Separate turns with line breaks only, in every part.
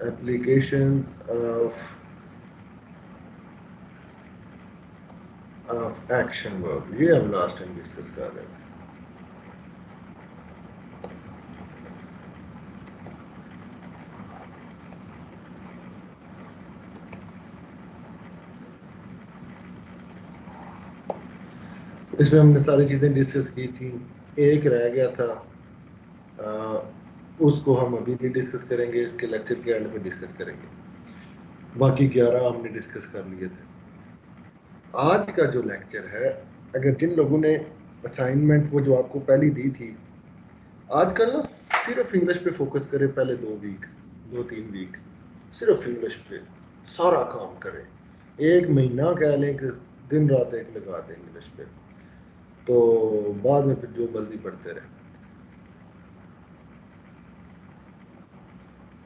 Application of action verb, ये हम last time discuss कर रहे थे। इसमें हमने सारी चीजें डिस्कस की थी, एक रह गया था, उसको हम अभी नहीं डिस्कस करेंगे, इसके लेक्चर के एंड में डिस्कस करेंगे। बाकी 11 हमने डिस्कस कर लिए थे। आज का जो लेक्चर है, अगर जिन लोगों ने असाइनमेंट वो जो आपको पहली दी थी, आजकल ना सिर्फ इंग्लिश पे फोकस करें, पहले 2 3 वीक सिर्फ इंग्लिश पे सारा काम करें। 1 महीना कह लें कि दिन रात एक लगा दें इंग्लिश पे, तो बाद में फिर जो मर्जी पढ़ते रहे।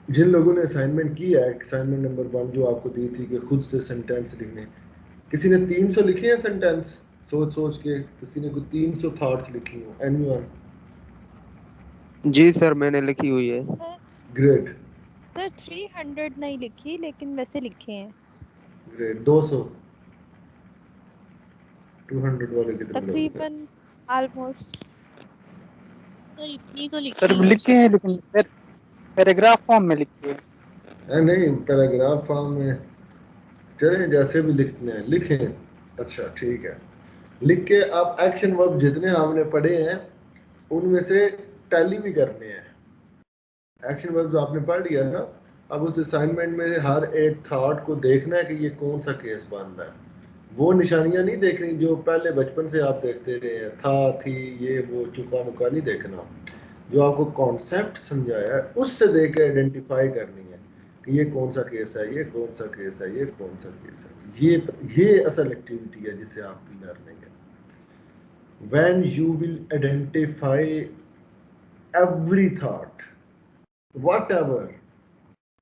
जिन लोगों ने असाइनमेंट किया है, असाइनमेंट नंबर 1 जो आपको दी थी कि खुद से सेंटेंस लिखने, किसी ने 300 लिखे हैं सेंटेंस सोच सोच के? किसी ने कोई 300 थॉट्स लिखी हो? एनीवन?
जी सर, मैंने लिखी हुई है।
ग्रेट
सर 300 नहीं लिखी, लेकिन वैसे लिखे हैं।
ग्रेट। 200? 200 वाले कितने लोग हैं?
तकरीबन ऑलमोस्ट।
सर इतनी तो लिखी
सर
है।
लिखे हैं, लेकिन पैराग्राफ फॉर्म में लिखे हैं।
नहीं, पैराग्राफ फॉर्म में चले, जैसे भी लिखते हैं लिखें। अच्छा ठीक है, लिख के आप एक्शन वर्ब जितने आपने पढ़े हैं उनमें से टैली भी करने हैं। एक्शन वर्ब जो आपने पढ़ लिया ना, अब उस असाइनमेंट में हर एक थॉट को देखना है कि ये कौन सा केस बन रहा है। वो निशानियां नहीं देखनी जो पहले बचपन से आप देखते रहे हैं, था, थी, ये वो, चुका मुका नहीं देखना। जो आपको कॉन्सेप्ट समझाया है उससे देख के आइडेंटिफाई करनी है कि ये कौन सा केस है, ये कौन सा केस है, ये कौन सा केस है। ये असल एक्टिविटी है जिससे आपकी लर्निंग है। when you will identify every thought, whatever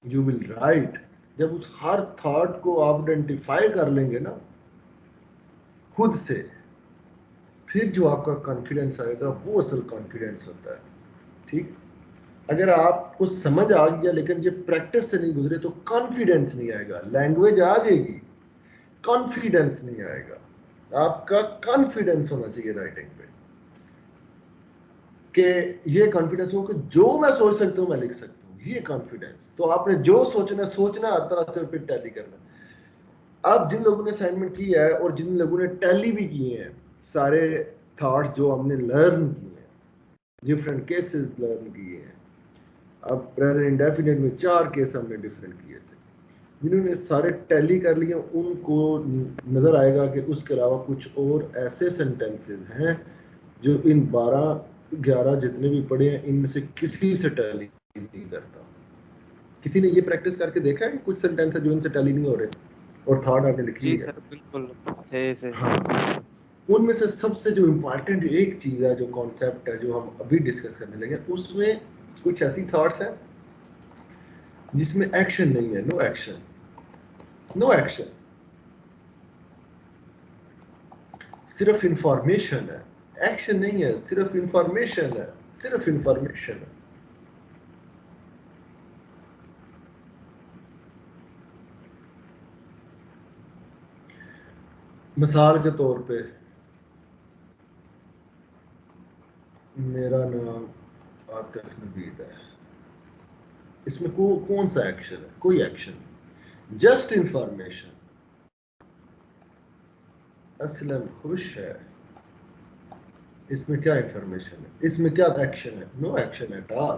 you will write, जब उस हर थॉट को आप आइडेंटिफाई कर लेंगे ना खुद से, फिर जो आपका कॉन्फिडेंस आएगा वो असल कॉन्फिडेंस होता है। ठीक, अगर आपको समझ आ गया लेकिन ये प्रैक्टिस से नहीं गुजरे तो कॉन्फिडेंस नहीं आएगा। लैंग्वेज आ जाएगी, कॉन्फिडेंस नहीं आएगा। आपका कॉन्फिडेंस होना चाहिए राइटिंग पे, कि ये कॉन्फिडेंस हो कि जो मैं सोच सकता हूँ मैं लिख सकता हूँ, ये कॉन्फिडेंस। तो आपने जो सोचना हर तरह से फिर टैली करना। अब जिन लोगों ने असाइनमेंट किया है और जिन लोगों ने टैली भी किए हैं, सारे थॉट्स जो हमने लर्न किए हैं, डिफरेंट केसेस लर्न किए हैं। अब प्रेजेंट इंडेफिनिट में 4 केस हमने डिफरेंट किए थे। जिन्होंने सारे टैली कर लिए उनको नजर आएगा कि उसके अलावा कुछ और ऐसे सेंटेंसेस हैं जो इन 12-11 जितने भी पढ़े हैं इनमें से किसी से टैली नहीं करता। किसी ने ये प्रैक्टिस करके देखा है कि कुछ सेंटेंस है जो इनसे टैली नहीं हो रहे और थॉट आपने लिखी
जी
हुई है?
सर, बिल्कुल थे से।
हाँ, उनमें से सबसे जो इम्पोर्टेंट एक चीज है, जो कॉन्सेप्ट है, जो हम अभी डिस्कस करने लगे, उसमें कुछ ऐसी थॉट्स हैं जिसमें एक्शन नहीं है। नो एक्शन, नो एक्शन, सिर्फ इंफॉर्मेशन है। एक्शन नहीं है, सिर्फ इंफॉर्मेशन है, सिर्फ इंफॉर्मेशन है। मिसाल के तौर पे, मेरा नाम आतिफ नवीद है, इसमें कौन सा एक्शन है? कोई एक्शन नहीं, जस्ट इंफॉर्मेशन। असलम खुश है, इसमें क्या इंफॉर्मेशन है? इसमें क्या एक्शन है? नो एक्शन एट ऑल,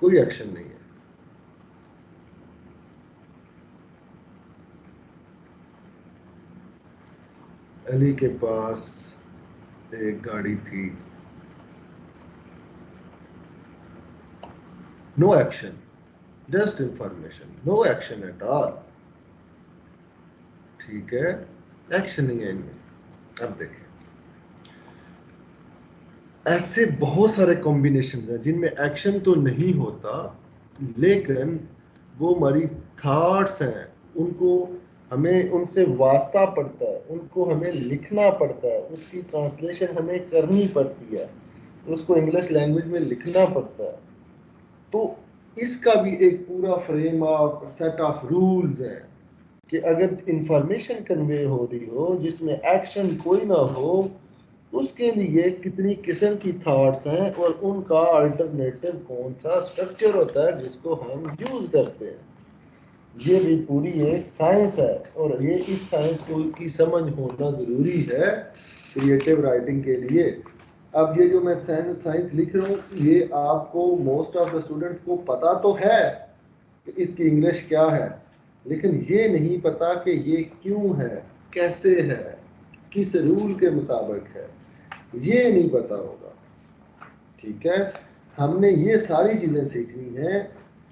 कोई एक्शन नहीं है। अली के पास एक गाड़ी थी, no action, just information, no action at all. ठीक है, एक्शन नहीं है इनमें। अब देखें, ऐसे बहुत सारे कॉम्बिनेशन हैं जिनमें एक्शन तो नहीं होता लेकिन वो हमारी थॉट्स हैं, उनको हमें उनसे वास्ता पड़ता है, उनको हमें लिखना पड़ता है, उसकी ट्रांसलेशन हमें करनी पड़ती है, उसको इंग्लिश लैंग्वेज में लिखना पड़ता है। तो इसका भी एक पूरा frame of set of rules है कि अगर इंफॉर्मेशन कन्वे हो रही हो जिसमें एक्शन कोई ना हो, उसके लिए कितनी किस्म की थॉट्स हैं और उनका अल्टरनेटिव कौन सा स्ट्रक्चर होता है जिसको हम यूज करते हैं। ये भी पूरी एक साइंस है और ये इस साइंस को की समझ होना ज़रूरी है क्रिएटिव राइटिंग के लिए। अब ये जो मैं साइंस लिख रहा हूँ ये आपको मोस्ट ऑफ द स्टूडेंट्स को पता तो है कि इसकी इंग्लिश क्या है, लेकिन ये नहीं पता कि ये क्यों है, कैसे है, किस रूल के मुताबिक है, ये नहीं पता होगा। ठीक है, हमने ये सारी चीज़ें सीखनी है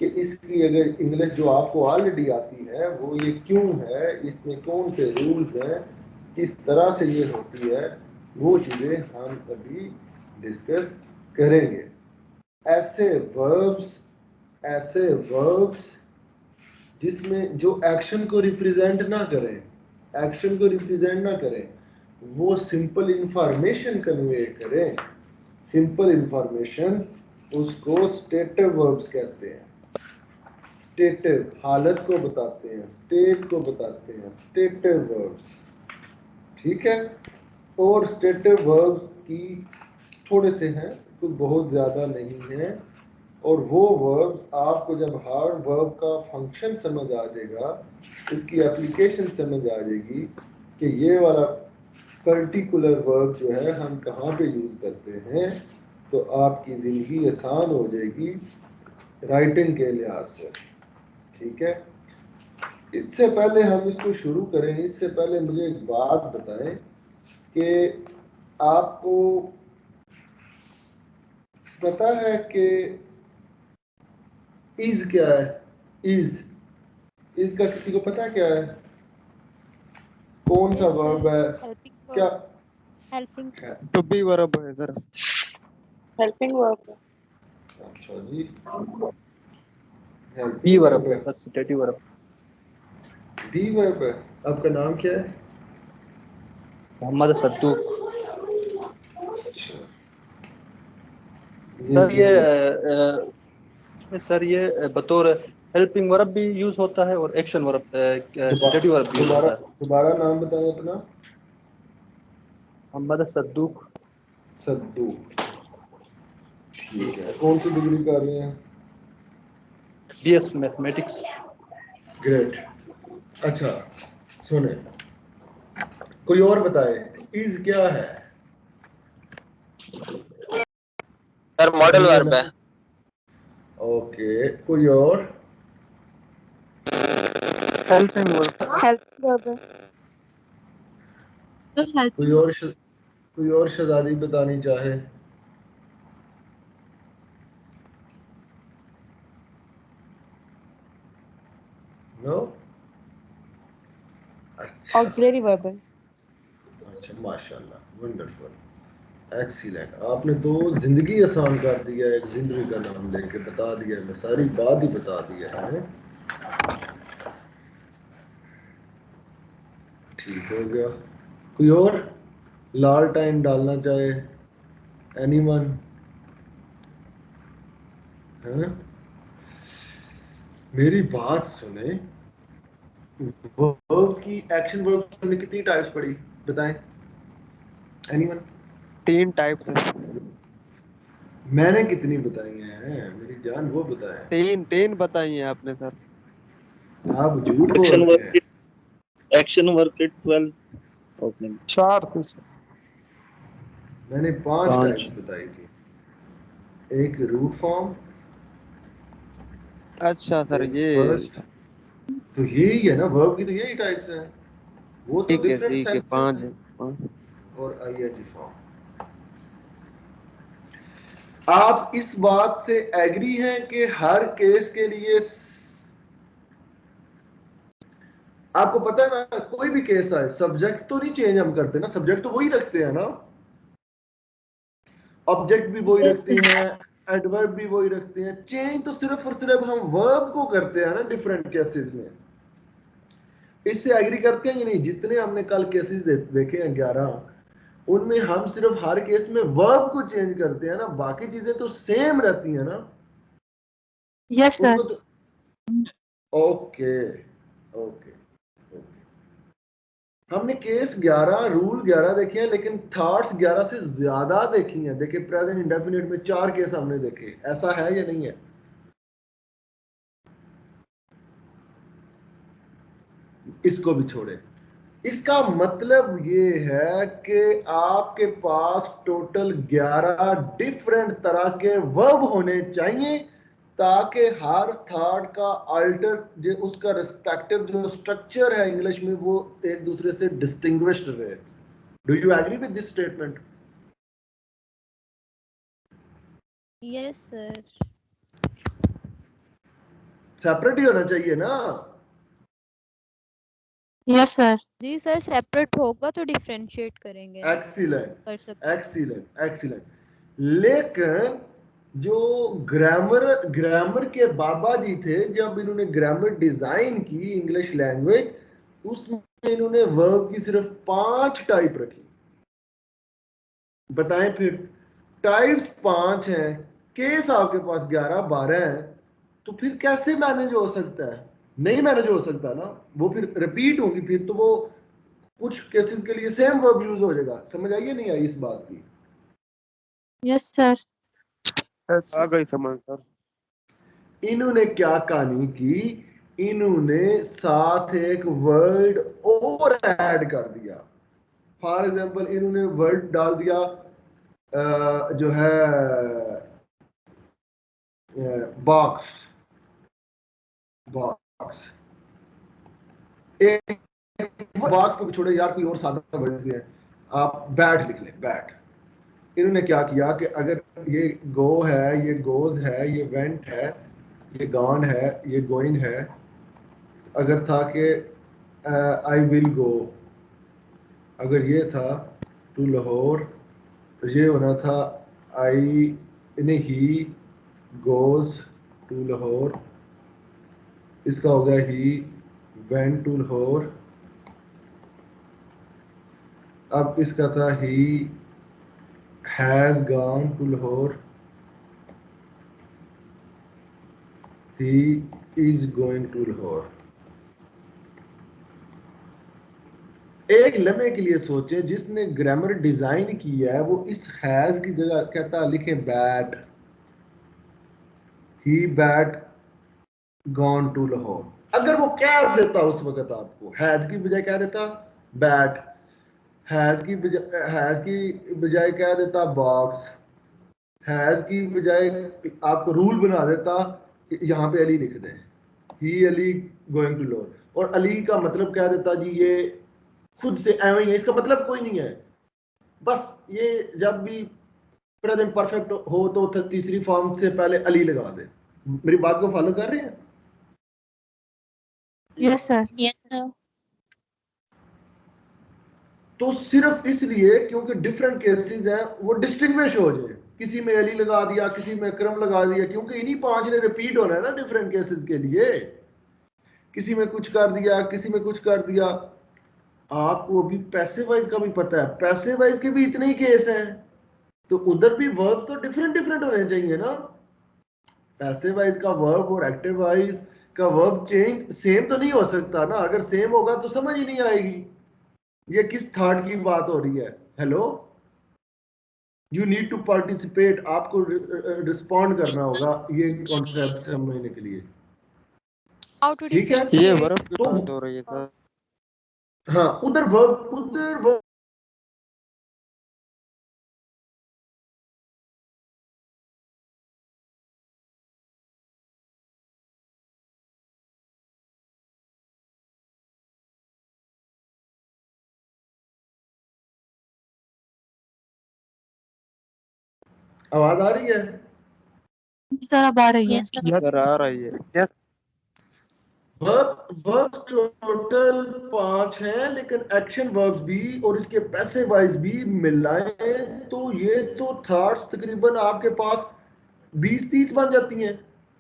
कि इसकी अगर इंग्लिश जो आपको ऑलरेडी आती है वो ये क्यों है, इसमें कौन से रूल्स हैं, किस तरह से ये होती है, वो चीज़ें हम अभी डिस्कस करेंगे। ऐसे वर्ब्स जिसमें जो एक्शन को रिप्रेजेंट ना करें, वो सिंपल इंफॉर्मेशन कन्वे करें। सिंपल इंफॉर्मेशन उसको स्टेटिव वर्ब्स कहते हैं। स्टेटिव हालत को बताते हैं, स्टेट को बताते हैं, स्टेटिव वर्ब्स। ठीक है, और स्टेटिव वर्ब्स की थोड़े से हैं, कुछ बहुत ज़्यादा नहीं है, और वो वर्ब्स आपको जब हर वर्ब का फंक्शन समझ आ जाएगा, उसकी एप्लीकेशन समझ आ जाएगी कि ये वाला पर्टिकुलर वर्ब जो है हम कहाँ पे यूज़ करते हैं, तो आपकी ज़िंदगी आसान हो जाएगी राइटिंग के लिहाज से। ठीक है, इससे पहले हम इसको शुरू करें, इससे पहले मुझे एक बात बताएं कि आपको पता है कि इज क्या है? इज का किसी को पता है क्या है? कौन सा
Yes,
वर्ब
sir.
है?
Helping
क्या
verb. Helping.
है?
टू बी वर्ब है सर।
हेल्पिंग वर्ब
अच्छा जी,
बी
हेल्पिंग
वर्ब
वर्ब है,
सब्स्टिट्यूटिव वर्ब।
बी वर्ब है। आपका नाम क्या है?
मोहम्मद सद्दूक।
अच्छा,
सर
बी वर्ब।
सर ये बतौर हेल्पिंग वर्ब भी यूज होता है और एक्शन वर्ब सब्स्टिट्यूटिव वर्ब भी यूज
दोबारा
होता है।
दोबारा नाम बताएं अपना।
मोहम्मद सद्दूक।
सद्दू। ठीक है, कौन सी डिग्री कर रहे हैं?
BS mathematics.
ग्रेट। अच्छा सुने, कोई और बताए इज क्या है?
Sir modal
anyone?
वर्ब है।
ओके, कोई और?
Helping verb.
Helping verb.
Sir
कोई
हेल्पिंग
और कोई और शहजादी बतानी चाहे? नो? अच्छा
Auxiliary verb.
अच्छा, माशाल्लाह, वंडरफुल, एक्सीलेंट। आपने तो जिंदगी आसान कर दी है, एक जिंदगी का नाम लेके बता दिया, मैं सारी बात ही बता दी है। ठीक हो गया। कोई और लाल टाइम डालना चाहे? एनीवन? हैं? मेरी बात सुने, वर्ब्स की, एक्शन वर्ब्स हमने कितनी टाइप्स पढ़ी बताएं? एनीवन?
3 टाइप से।
मैंने कितनी बताई हैं मेरी जान, वो बताएं।
3 बताई हैं आपने सर।
आप झूठ
एक्शन
बोलते हैं।
वर्क एक्शन वर्क के 12 ओपनिंग।
4 थे सर।
मैंने 5
5।
टाइप्स बताई थी। एक रूट फॉर्म,
अच्छा सर
एक
ये।
फर्स्ट, तो यही है ना वर्ब की, तो यही टाइप्स है, वो तो डिफरेंट
ठीक है
सेंस में
5
है।
है 5।
और आईएनजी फॉर्म। आप इस बात से एग्री हैं कि हर केस के लिए आपको पता है ना, कोई भी केस आए सब्जेक्ट तो नहीं चेंज हम करते ना, सब्जेक्ट तो वही रखते हैं ना, ऑब्जेक्ट भी वही
यस
रखते हैं, एडवर्ब भी वही रखते हैं, चेंज तो सिर्फ और सिर्फ हम वर्ब को करते हैं ना डिफरेंट केसेस में। इससे एग्री करते हैं कि नहीं? जितने हमने कल केसेस देखे हैं 11, उनमें हम सिर्फ हर केस में वर्ब को चेंज करते हैं ना, बाकी चीजें तो सेम रहती हैं ना।
Yes sir.
उनको तो ओके ओके ओके। हमने केस 11 रूल 11 देखे हैं, लेकिन थॉट्स 11 से ज्यादा देखी हैं। देखिए प्रेजेंट इंडेफिनिट में 4 केस हमने देखे, ऐसा है या नहीं है? इसको भी छोड़े। इसका मतलब ये है कि आपके पास टोटल 11 डिफरेंट तरह के वर्ब होने चाहिए, ताकि हर थॉट का अल्टर जो उसका रिस्पेक्टिव जो स्ट्रक्चर है इंग्लिश में वो एक दूसरे से डिस्टिंग्विश्ड रहे। Do you agree with this statement?
Yes sir.
Separate ही होना चाहिए ना?
Yes sir.
जी सर, सेपरेट होगा तो डिफरेंशिएट करेंगे ना,
एक्सीलेंट
कर सकते हैं।
Excellent excellent. लेकिन जो ग्रामर के बाबा जी थे, जब इन्होंने ग्रामर डिजाइन की इंग्लिश लैंग्वेज, उसमें इन्होंने वर्ब की सिर्फ 5 टाइप रखी। बताएं फिर, टाइप्स 5 हैं, केस आपके पास 11-12 हैं, तो फिर कैसे मैनेज हो सकता है? नहीं मैनेज हो सकता ना, वो फिर रिपीट होगी, फिर तो वो कुछ केसेस के लिए सेम वर्ब यूज हो जाएगा। समझ आई या नहीं आई इस बात की?
Yes sir.
आ गई समझ सर।
इन्होंने क्या कहानी की, इन्होंने साथ एक वर्ड और ऐड कर दिया। फॉर एग्जांपल इन्होंने वर्ड डाल दिया जो है बॉक्स। बॉक्स एक बॉक्स को भी छोड़े यार, कोई और सादा वर्ड भी है, आप बैट लिख लें, बैट। इन्होंने क्या किया कि अगर ये गो है, ये गोज है, ये वेंट है, ये गॉन है, ये गोइंग है, अगर था कि आई विल गो, अगर ये था टू लाहौर, तो ये होना था आई ही गोज टू लाहौर, इसका हो गया ही वेंट टू लाहौर। अब इसका था ही has gone to Lahore, he is going to Lahore. एक लम्हे के लिए सोचे, जिसने ग्रामर डिजाइन किया है वो इस हैज की जगह कहता लिखे bat, he bat gone to Lahore. अगर वो कह देता उस वक्त आपको हैज की बजाय कह देता बैट, हैज की बजाय कह देता बॉक्स, हैज की बजाय आपको रूल बना देता यहाँ पे अली लिख दे, ही अली गोइंग टू लाहौर, और अली का मतलब कह देता जी ये खुद से एवं है, इसका मतलब कोई नहीं है। बस ये जब भी प्रेजेंट परफेक्ट हो तो तीसरी फॉर्म से पहले अली लगा दे। मेरी बात को फॉलो कर रहे हैं?
Yes sir.
Yes sir.
तो सिर्फ इसलिए क्योंकि डिफरेंट केसेस हैं, वो डिस्टिंग्विश हो जाए, किसी में अली लगा दिया, किसी में अकरम लगा दिया, क्योंकि इन्हीं 5 ने रिपीट होना है ना डिफरेंट केसेस के लिए। किसी में कुछ कर दिया, किसी में कुछ कर दिया। आपको अभी पैसे वाइज का भी पता है, पैसे वाइज के भी इतने ही केस हैं, तो उधर भी वर्ब तो डिफरेंट डिफरेंट होने चाहिए ना। पैसे वाइज का वर्ब और एक्टिव वाइज का वर्ब चेंज सेम तो नहीं हो सकता ना। अगर सेम होगा तो समझ ही नहीं आएगी ये किस थॉट की बात हो रही है। Hello, you need to participate, आपको रिस्पॉन्ड करना होगा ये कॉन्सेप्ट समझने के लिए।
हाउ टू
ठीक है,
ये
डिफरेंशिएट?
वर्ब की
तो
बात हो रही है सर।
हाँ, उधर वर्ब आवाज आ रही है?
सर अब आ रही है।
Yes sir.
सर आ रही है।
वर्ब टोटल 5 हैं, लेकिन एक्शन वर्ब्स भी और इसके पैसे वाइज भी मिलाएं तो ये तो थॉट्स तकरीबन आपके पास 20-30 बन जाती हैं,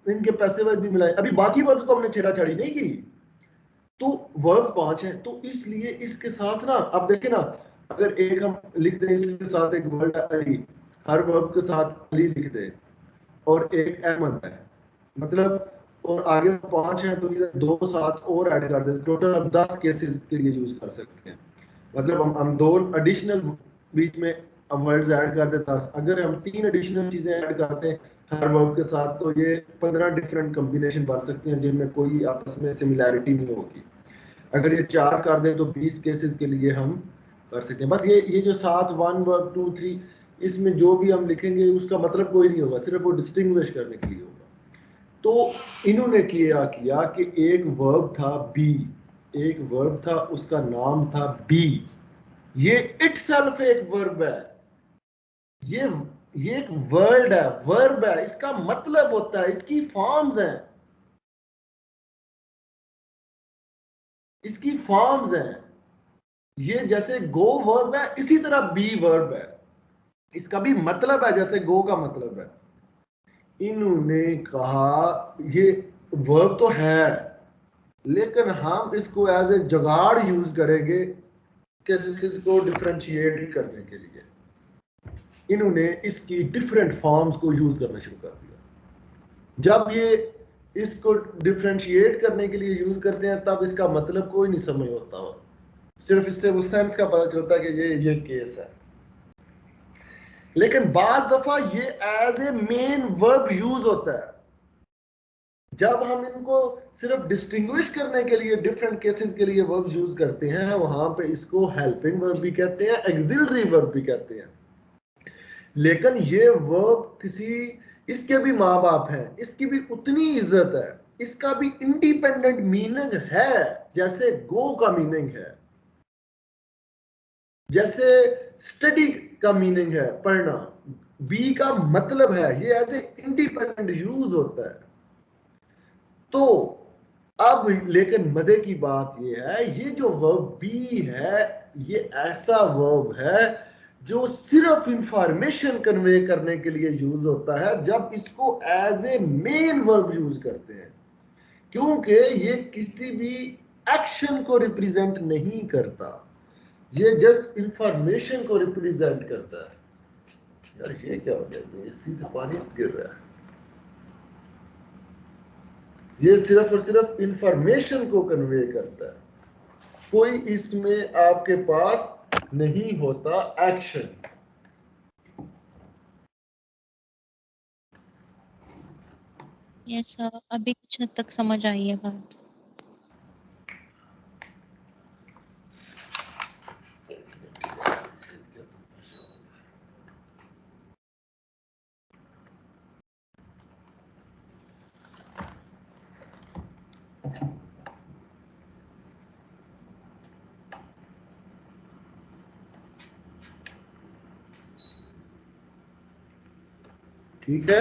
इनके पैसे वाइज भी मिलाएं। अभी बाकी वर्ब्स को हमने छेड़ाछाड़ी नहीं की, तो वर्ब 5 हैं, तो इसलिए इसके साथ ना अब देखें ना, अगर एक हम लिख दें इसके साथ एक वर्ड अली, हर वर्ब के साथ अली लिख दें, और एक अहमद है, मतलब और आगे 5 हैं तो इधर 2 साथ और ऐड कर देते, टोटल हम 10 केसेस के लिए यूज कर सकते हैं। मतलब हम 2 एडिशनल बीच में वर्ड्स ऐड कर देते हैं। अगर हम 3 एडिशनल चीजें ऐड करते हैं हर वर्ब के साथ तो ये 15 डिफरेंट कॉम्बिनेशन बन सकती हैं जिनमें कोई आपस में सिमिलैरिटी नहीं होगी। अगर ये 4 कर दें तो 20 केसेस के लिए हम कर सकते हैं। बस ये जो 7 1 वर्ब 2 3 इसमें जो भी हम लिखेंगे उसका मतलब कोई नहीं होगा, सिर्फ वो डिस्टिंग्विश करने के लिए होगा। तो इन्होंने क्या किया कि एक वर्ब था बी, एक वर्ब था उसका नाम था बी, ये इटसेल्फ एक वर्ब है, ये एक वर्ड है, वर्ब है, इसका मतलब होता है, इसकी फॉर्म्स हैं, इसकी फॉर्म्स हैं। ये जैसे गो वर्ब है इसी तरह बी वर्ब है, इसका भी मतलब है जैसे गो का मतलब है। इन्होंने कहा ये वर्ब तो है लेकिन हम इसको एज ए जुगाड़ यूज करेंगे केसेस को डिफरेंशिएट करने के लिए। इन्होंने इसकी डिफरेंट फॉर्म्स को यूज करना शुरू कर दिया। जब ये इसको डिफरेंशिएट करने के लिए यूज करते हैं तब इसका मतलब कोई नहीं समझ होता हो, सिर्फ इससे वो सेंस का पता चलता है कि ये केस है। लेकिन बाज दफा ये as a main verb use होता है। जब हम इनको सिर्फ डिस्टिंग्विश करने के लिए डिफरेंट केसेस के लिए वर्ब यूज करते हैं वहां पे इसको हेल्पिंग वर्ब भी कहते हैं, एक्सिलरी वर्ब भी कहते हैं। लेकिन ये वर्ब किसी, इसके भी माँ बाप हैं, इसकी भी उतनी इज्जत है, इसका भी इंडिपेंडेंट मीनिंग है जैसे गो का मीनिंग है, जैसे स्टडी का मीनिंग है पढ़ना, बी का मतलब है, ये एज ए इंडिपेंडेंट यूज होता है। तो अब लेकिन मजे की बात ये है ये जो वर्ब बी है ये ऐसा वर्ब है जो सिर्फ इंफॉर्मेशन कन्वे करने के लिए यूज होता है जब इसको as a main verb use करते हैं, क्योंकि ये किसी भी एक्शन को रिप्रेजेंट नहीं करता, ये जस्ट इंफॉर्मेशन को रिप्रेजेंट करता है। यार ये क्या हो गया, इसी से पानी गिर रहा है। ये सिर्फ और सिर्फ इंफॉर्मेशन को कन्वे करता है, कोई इसमें आपके पास नहीं होता एक्शन।
यस सर, अभी कुछ हद तक समझ आई है बात।
ठीक है,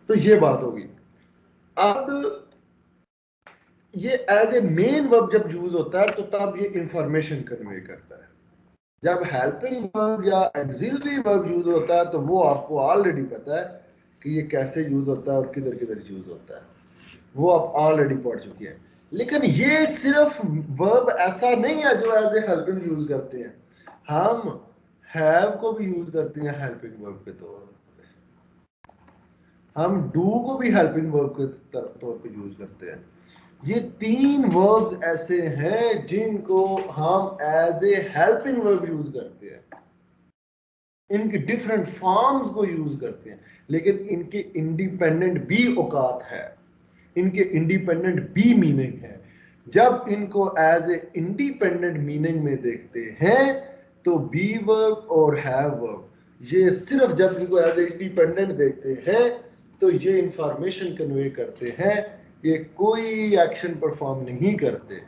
तो ये बात होगी। अब ये एज ए मेन वर्ब जब यूज होता है तो तब ये इंफॉर्मेशन कन्वे करता है। जब हेल्पिंग वर्ब या एक्सिलरी वर्ब यूज होता है तो वो आपको ऑलरेडी पता है कि ये कैसे यूज होता है और किधर किधर यूज होता है, वो आप ऑलरेडी पढ़ चुके हैं। लेकिन ये सिर्फ वर्ब ऐसा नहीं है जो एज ए हेल्पिंग यूज करते हैं, हम हैव को भी यूज करते हैं हेल्पिंग वर्ब के तौर पे, हम डू को भी हेल्पिंग वर्ब के तौर पे यूज करते हैं। ये 3 वर्ब्स ऐसे हैं जिनको हम as a helping verb use करते हैं, इनकी डिफरेंट फॉर्म्स को यूज करते हैं, लेकिन इनके इंडिपेंडेंट भी औकात है, इनके इंडिपेंडेंट भी मीनिंग है। जब इनको एज ए इंडिपेंडेंट मीनिंग में देखते हैं तो बी वर्ब और हैव वर्ब ये सिर्फ जब इनको एज ए इंडिपेंडेंट देखते हैं तो ये इंफॉर्मेशन कन्वे करते हैं, ये कोई एक्शन परफॉर्म नहीं करते।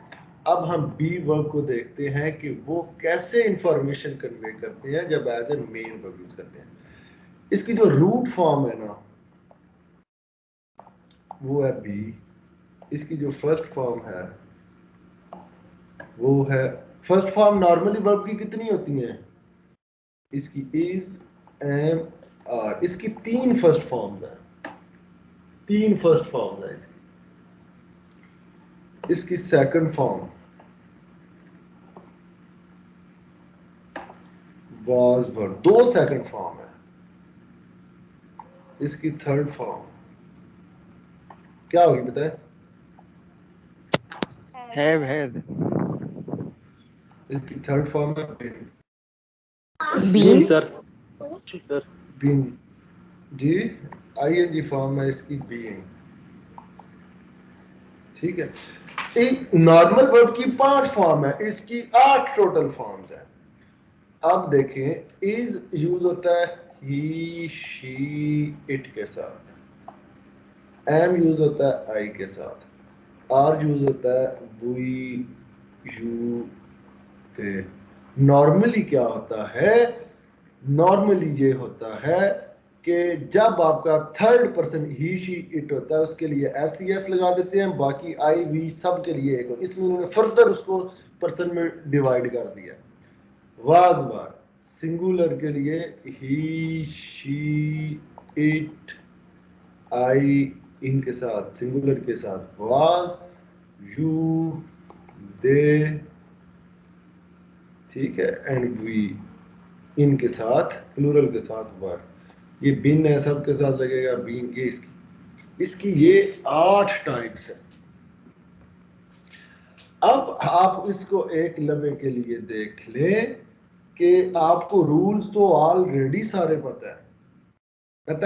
अब हम बी वर्ब को देखते हैं कि वो कैसे इंफॉर्मेशन कन्वे करते हैं जब as a main verb use करते हैं। इसकी जो रूट फॉर्म है ना वो है बी, इसकी जो फर्स्ट फॉर्म है वो है, फर्स्ट फॉर्म नॉर्मली वर्ब की कितनी होती हैं, इसकी इज, एम, आर, इसकी 3 फर्स्ट फॉर्म्स है, 3 फर्स्ट फॉर्म्स है इसकी second form was verb, 2 second form है, इसकी थर्ड फॉर्म क्या होगी बताएं?
हैव
इसकी थर्ड फॉर्म है been.
Been sir. Sir
been जी, आईएनजी फॉर्म है इसकी बीइंग। ठीक है, एक नॉर्मल वर्ब की 5 फॉर्म है, इसकी 8 टोटल फॉर्म्स है। अब देखें, इज यूज होता है ही शी इट के साथ, एम यूज होता है आई के साथ, आर यूज होता है वी यू थे। नॉर्मली क्या होता है? नॉर्मली ये होता है कि जब आपका third person he she it होता है उसके लिए एस ई एस लगा देते हैं, बाकी आई वी सब के लिए एक। इसमें उन्होंने फर्दर उसको पर्सन में डिवाइड कर दिया। वाज वार सिंगुलर के लिए ही शी इट आई इनके साथ, सिंगुलर के साथ वाज यू दे, ठीक है, एंड वी इनके साथ प्लूरल के साथ वर। ये बिन है, सब के साथ लगेगा बीन के। इसकी ये 8 टाइप्स है। अब आप इसको एक लम्हे के लिए देख लें कि आपको रूल्स तो ऑलरेडी सारे पता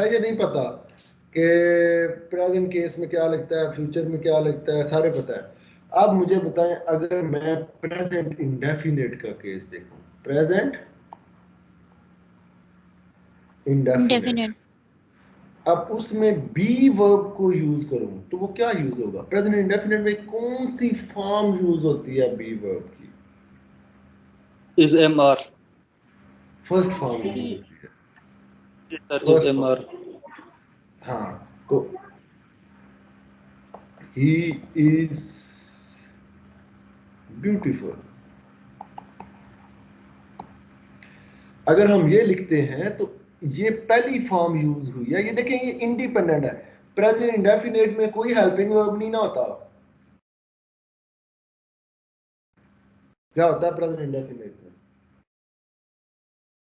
है या नहीं पता कि प्रेजेंट केस में क्या लगता है, फ्यूचर में क्या लगता है, सारे पता है। अब मुझे बताएं, अगर मैं प्रेजेंट इंडेफिनेट का केस देखूं, प्रेजेंट इंडेफिनेट,
इंडेफिनेट।
अब उसमें बी वर्ब को यूज करूं तो वो क्या यूज होगा? प्रेजेंट इंडेफिनेट में कौन सी फॉर्म यूज होती है बी वर्ब की?
Is am are.
First form use
be
होती है,
sir is
first
am are.
Form. हाँ, तो ही इज ब्यूटीफुल। अगर हम ये लिखते हैं तो ये पहली फॉर्म यूज हुई है। ये देखें, ये इंडिपेंडेंट है। प्रेजेंट इंडेफिनेट में कोई हेल्पिंग वर्ब नहीं ना होता। क्या होता है प्रेजेंट इंडेफिनेट में?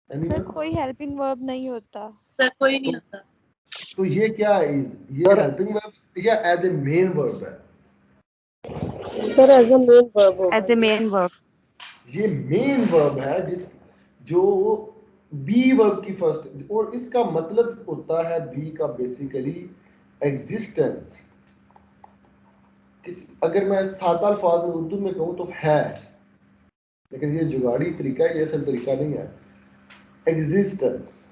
Sir
Anyone?
कोई हेल्पिंग वर्ब नहीं होता।
सर कोई नहीं होता।
तो ये क्या है? ये हेल्पिंग वर्ब या एज ए मेन वर्ब है?
Sir as a main verb होगा
एज ए मेन वर्ब।
ये मेन वर्ब है जिस जो बी वर्ब की फर्स्ट, और इसका मतलब होता है बी का बेसिकली एग्जिस्टेंस। अगर मैं सादा अल्फाज में उर्दू में कहूँ तो है, लेकिन ये जुगाड़ी तरीका है, ये असल तरीका नहीं है। एग्जिस्टेंस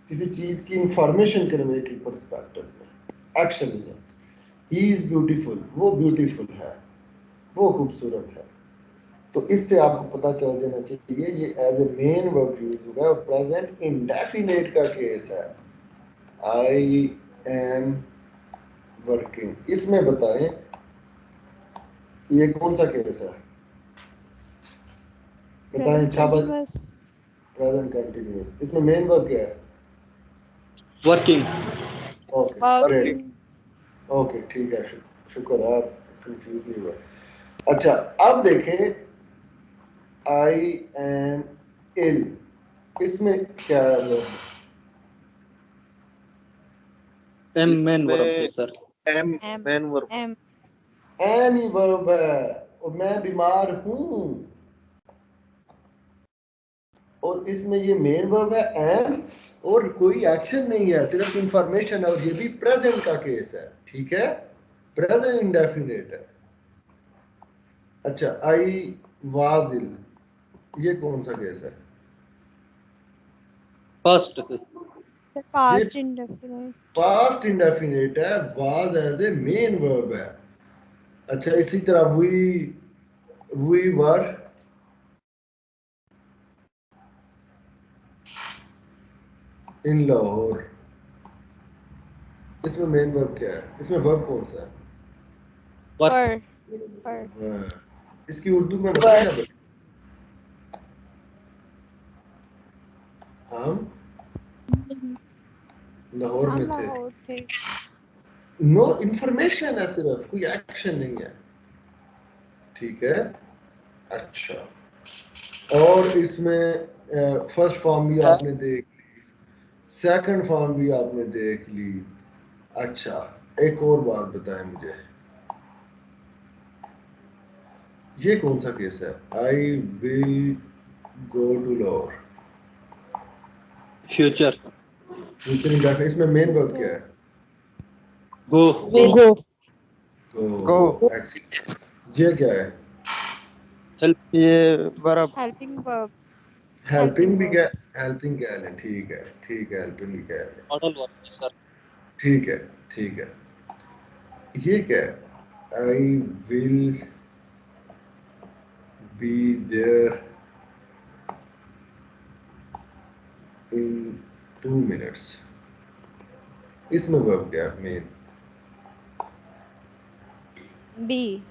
किसी चीज की इंफॉर्मेशन करने की पर्सपेक्टिव में, एक्शन नहीं है। ही इज ब्यूटीफुल, वो ब्यूटीफुल है, वो खूबसूरत है। तो इससे आपको पता चल जाना चाहिए ये as a main verb use हुआ है। और प्रेजेंट इंडेफिनेट का केस है आई एम वर्किंग। इसमें बताएं ये कौन सा केस है? बताएं शाबाश।
कंटीन्यूअस।
Present continuous. इसमें मेन वर्ब क्या है?
Working.
Okay great,
working.
Okay ठीक है, शुक्र है आप कंफ्यूज नहीं हुआ। अच्छा, अब देखें आई एम इल, इसमें क्या है?
एम मेन वर्ब है
इसमें
सर।
Am
am
main verb.
Am
am ही वर्ब है, और मैं बीमार हूं, और इसमें ये मेन वर्ब है एम, और कोई एक्शन नहीं है, सिर्फ इंफॉर्मेशन है। और ये भी प्रेजेंट का केस है, ठीक है, प्रेजेंट इंडेफिनेट है। अच्छा, आई वाज इल, ये कौन सा केस है?
First.
Sir past indefinite.
Past indefinite है, was as a main verb है। अच्छा, इसी तरह वी वर इन लाहौर, इसमें मेन वर्ब क्या है? इसमें वर्ब कौन सा है?
वर्क।
पर
इसकी उर्दू में बताया ना, हम लाहौर
हम
में थे।
लाहौर थे।
नो इंफॉर्मेशन है, सिर्फ कोई एक्शन नहीं है, ठीक है। अच्छा, और इसमें फर्स्ट फॉर्म भी आपने देख ली, सेकंड फॉर्म भी आपने देख ली। अच्छा, एक और बात बताएं मुझे, ये कौन सा केस है? I will go to Lahore,
future
future indefinite, इसमें मेन वर्ब क्या है?
Go
will go
go. Excellent. ये क्या है?
ये वर्ब
हेल्पिंग वर्ब।
हेल्पिंग भी क्या? हेल्पिंग कह लें, ठीक है, ठीक है, हेल्पिंग भी कह लें,
मॉडल वर्ब सर।
ठीक है, ठीक है। ये क्या है? I will be there in 2 minutes, इसमें वर्ब क्या है मेन?
बी।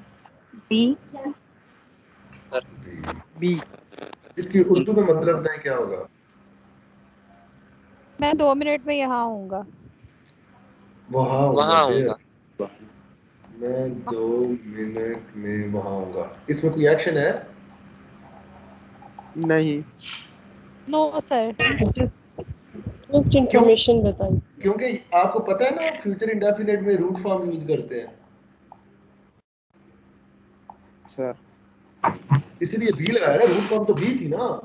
बी
बी
इसकी उर्दू में मतलब बताएं क्या होगा?
मैं 2 मिनट में यहाँ आऊंगा।
वहां होगा,
वहां
देयर।
होगा।
मैं 2 मिनट में वहां होगा, इसमें कोई एक्शन है?
नहीं।
No sir.
कुछ इंफॉर्मेशन बताइए।
क्योंकि आपको पता है ना, फ्यूचर इंडेफिनिट में रूट फॉर्म यूज करते हैं,
सर
इसलिए बी लगाया ना, रूट फॉर्म तो बी थी ना,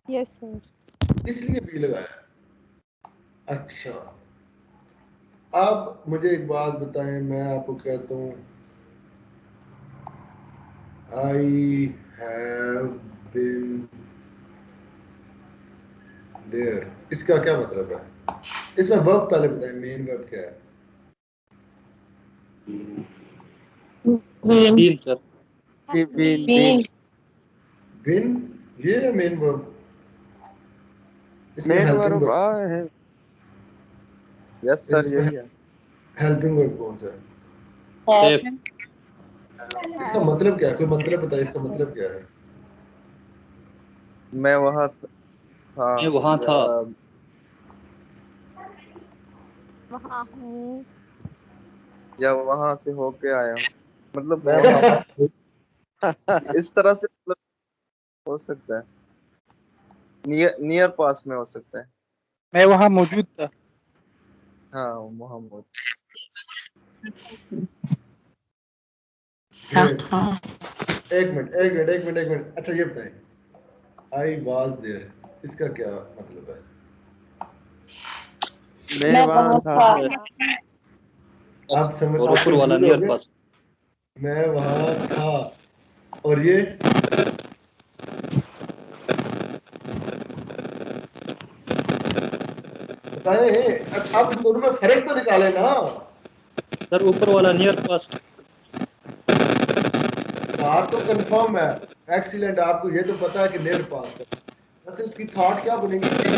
यस सर।
इसलिए बी लगाया। अच्छा, अब मुझे एक बात बताएं, मैं आपको कहता हूं आई हैव बीन देयर, इसका क्या मतलब है? इसमें वर्ब पहले बताएं, मेन वर्ब क्या है?
Been
been sir.
Been
been
been, ये है मेन वर्ब, इसमें
मेन
हेल्पिंग
वर्ब
वर्ब,
है। यस सर
इसमें
यही है।
हेल्पिंग वर्ब कौन सा है?
टेप
इसका मतलब क्या है? कोई मतलब बताए, इसका मतलब क्या है?
मैं वहाँ था
मैं वहां
या
था।
वहाँ हूँ।
वहां से होके आया हूँ, मतलब
मैं
वहां
वहां
इस तरह से मतलब हो सकता है। नियर नियर पास में हो सकता है।
मैं वहां मौजूद था।
हाँ वहां मौजूद।
था।
ग्रेट।
हाँ
एक मिनट, एक मिनट, एक मिनट, एक मिनट। अच्छा, ये बताएं, आई वाज देयर, इसका क्या मतलब है?
मैं
मैं
वहां
वहां
था।
था।
आप समझ,
और
आप
ऊपर वाला
कंफ्यूज हो
नियर
गए?
पास।
मैं वहां था, और ये बताएं, आप इन दोनों में फर्क तो निकाले ना।
सर ऊपर वाला नियर पास।
बात तो कंफर्म है, एक्सीलेंट, आपको ये तो पता है कि नियर पास है, बस इसकी थॉट क्या बनेगी कि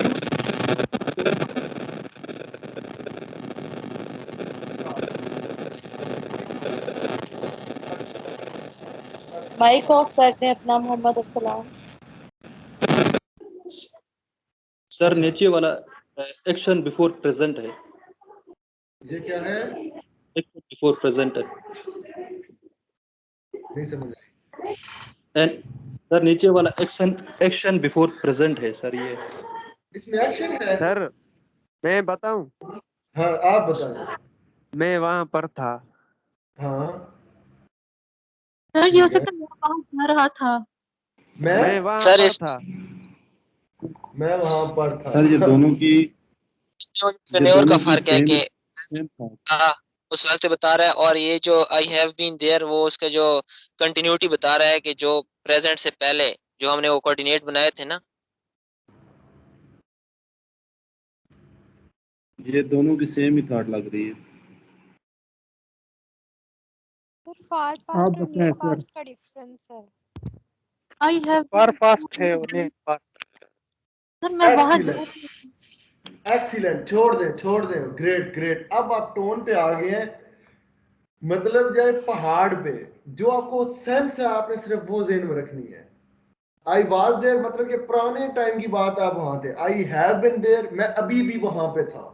माइक ऑफ करते हैं अपना मोहम्मद अस्सलाम।
सर नीचे वाला एक्शन बिफोर प्रेजेंट है।
ये क्या है?
एक्शन बिफोर प्रेजेंट है।
नहीं समझ आई।
एंड सर नीचे वाला एक्शन एक्शन बिफोर प्रेजेंट है सर ये।
इसमें एक्शन है?
सर मैं बताऊं,
हाँ, आप बताएं।
मैं वहां पर था।
हाँ,
सर, ये हो
ठीक है।
सकता है मैं वहाँ जा रहा था।
मैं
मैं वहां
सर
पर
इस
था।
मैं वहां पर था।
सर ये दोनों की, ये
टेन्योर का
दोनों की
फर्क है
सेम
कि
सेम था।
उस वक्त बता रहा है, और ये जो आई हैव बीन देयर वो उसका जो कंटिन्यूटी बता रहा है कि जो प्रेजेंट से पहले जो हमने वो कोऑर्डिनेट बनाए थे ना।
ये दोनों की सेम ही थॉट लग रही है।
सर फार
आप
पास्ट और
बताएं
नियर
सर।
पास्ट का डिफरेंस है।
आई हैव
फार फास्ट है और नियर पास्ट।
सर मैं वहां जा
एक्सीलेंट, एक्सीलेंट, छोड़ दें, छोड़ दें, ग्रेट, ग्रेट। अब आप टोन पे आ गए हैं, मतलब जाए पहाड़ पे, जो आपको सेंस है आपने सिर्फ वो जेन में रखनी है। आई वाज देयर मतलब कि पुराने टाइम की बात, आप वहां थे। आई हैव बिन देयर, मैं अभी भी वहां पे था।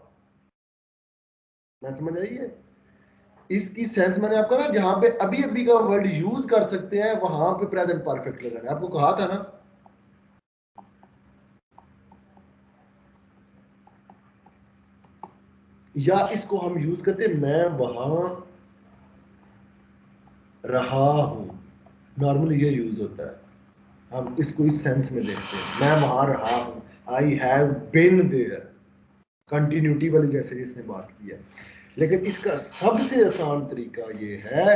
मैं समझ आई है? इसकी सेंस मैंने आपको ना, जहां पे अभी अभी का वर्ड यूज कर सकते हैं वहां पे प्रेजेंट परफेक्ट लगाना है, आपको कहा था ना। या इसको हम यूज करते मैं वहां रहा हूं, नॉर्मली ये यूज होता है, हम इसको इस सेंस में देखते हैं, मैं वहां रहा हूं, I have been there, continuity वाली जैसे जिसने बात की है। लेकिन इसका सबसे आसान तरीका ये है,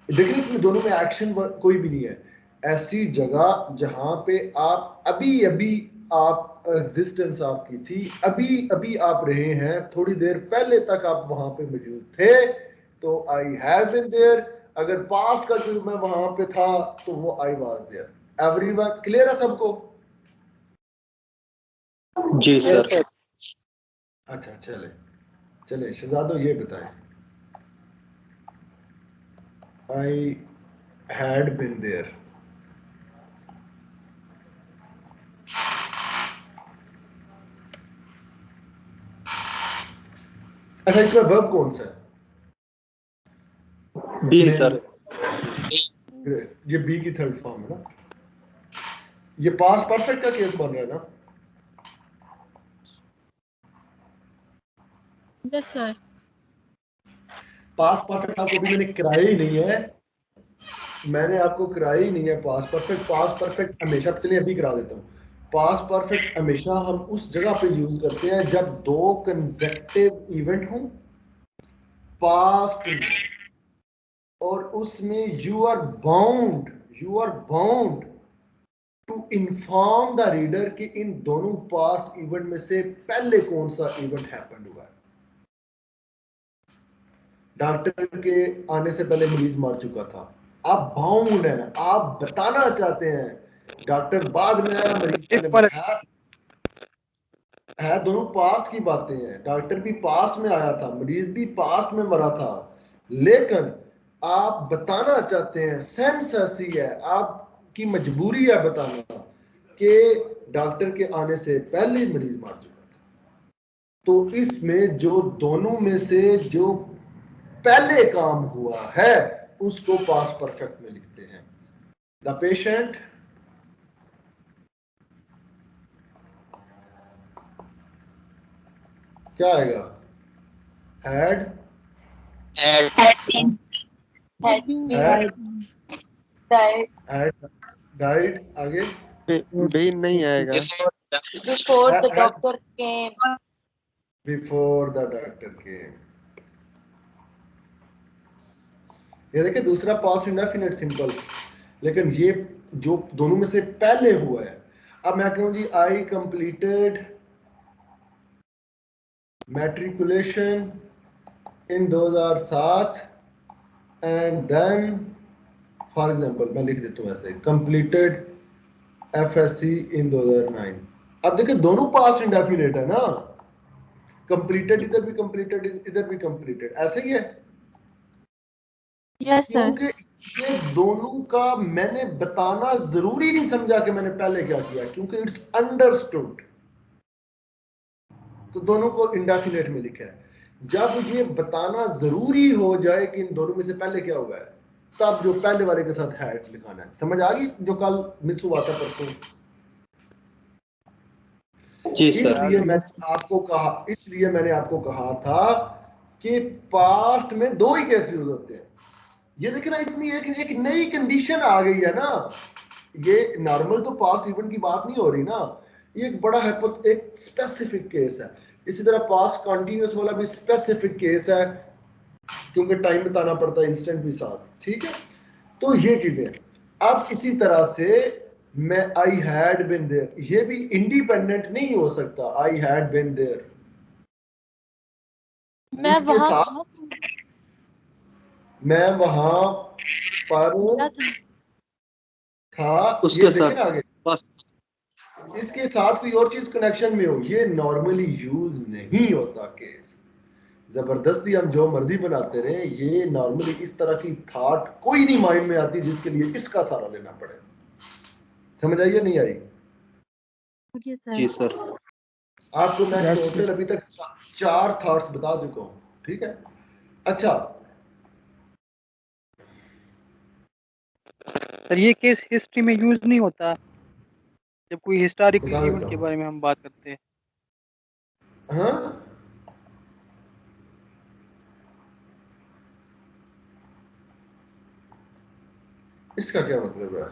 देखिए इसमें दोनों में एक्शन कोई भी नहीं है, ऐसी जगह जहां पे आप अभी अभी आप एग्जिस्टेंस आपकी थी, अभी अभी आप रहे हैं, थोड़ी देर पहले तक आप वहां पे मौजूद थे, तो आई हैव बीन देयर। अगर पास्ट का जो मैं वहां पे था तो वो I was there. Everyone clear है सबको?
जी सर।
अच्छा चले चले शहजादो ये बताएं, आई हैड बिन देयर, अच्छा इसमें वर्ब कौन सा है?
Been sir.
ये बी की थर्ड फॉर्म है ना, ये पास्ट परफेक्ट का केस बन रहा है ना?
Yes sir.
पास्ट परफेक्ट आपको भी मैंने कराया ही नहीं है, मैंने आपको कराया ही नहीं है पास्ट परफेक्ट। पास्ट परफेक्ट हमेशा, चलिए अभी करा देता हूँ। पास्ट परफेक्ट हमेशा हम उस जगह पे यूज करते हैं जब दो कंसेक्टिव इवेंट हों पास्ट में, और उसमें you are bound to inform the reader कि इन दोनों पास्ट इवेंट में से पहले कौन सा इवेंट हैपेंड हुआ है। डॉक्टर के आने से पहले मरीज मर चुका था, आप बाउंड हैं, आप बताना चाहते हैं डॉक्टर बाद में आया, मरीज पहले है दोनों पास्ट की बातें हैं, डॉक्टर भी पास्ट में आया था, मरीज भी पास्ट में मरा था, लेकिन आप बताना चाहते हैं, सेंस ऐसी है, आपकी मजबूरी है बताना कि डॉक्टर के आने से पहले मरीज मर चुका था। तो इसमें जो दोनों में से जो पहले काम हुआ है उसको पास्ट परफेक्ट में लिखते हैं। द पेशेंट क्या आएगा? Had died. आगे
बीन नहीं आएगा।
Before the doctor came.
Before the doctor केम। ये देखिए दूसरा पास्ट इंडेफिनिट सिंपल, लेकिन ये जो दोनों में से पहले हुआ है। अब मैं कहूं जी I completed matriculation in 2007 and then, for example मैं लिख देता हूं ऐसे, कंप्लीटेड एफएससी इन 2009। अब देखिए दोनों पास्ट इंडेफिनिट है ना, कंप्लीटेड इधर भी कंप्लीटेड इधर भी कंप्लीटेड, ऐसे ही है।
Yes sir.
क्योंकि ये दोनों का मैंने बताना जरूरी नहीं समझा कि मैंने पहले क्या किया, क्योंकि इट्स अंडरस्टूड, तो दोनों को इंडेफिनिट में लिखा है। जब ये बताना जरूरी हो जाए कि इन दोनों में से पहले क्या हुआ है, तब जो पहले वाले के साथ है लिखाना है। समझ आ गई जो कल मिस हुआ था परसों?
जी सर।
इसलिए मैंने आपको कहा था कि पास्ट में दो ही केस यूज होते हैं। ये देखिए ना, इसमें एक नई कंडीशन आ गई है ना, ये नॉर्मल तो पास्ट इवेंट की बात नहीं हो रही ना, ये एक बड़ा है, एक स्पेसिफिक केस है। इसी तरह पास्ट कंटिन्यूअस वाला भी स्पेसिफिक केस है, क्योंकि टाइम बताना पड़ता है, इंस्टेंट भी साथ, ठीक है। तो ये चीजें, अब इसी तरह से मैं आई हैड बिन देयर, ये भी इंडिपेंडेंट नहीं हो सकता। आई हैड बिन देयर,
मैं
इसके
वहां
साथ मैं वहां पर था,
उसके
ये देखे
साथ
ना आगे, इसके साथ कोई और चीज कनेक्शन में हो, ये नॉर्मली यूज नहीं होता केस। जबरदस्ती हम जो मर्जी बनाते रहे, ये नॉर्मली इस तरह की थॉट कोई नहीं माइंड में आती जिसके लिए इसका सहारा लेना पड़े। समझ आई या नहीं आई?
जी सर।
आपको मैं टोटल अभी तक 4 थॉट्स बता चुका हूं, ठीक है। अच्छा
सर ये केस हिस्ट्री में यूज नहीं होता जब कोई हिस्टोरिकल
बता देता
इवेंट के
हूं।
बारे में हम बात करते हैं।
हाँ इसका क्या मतलब है?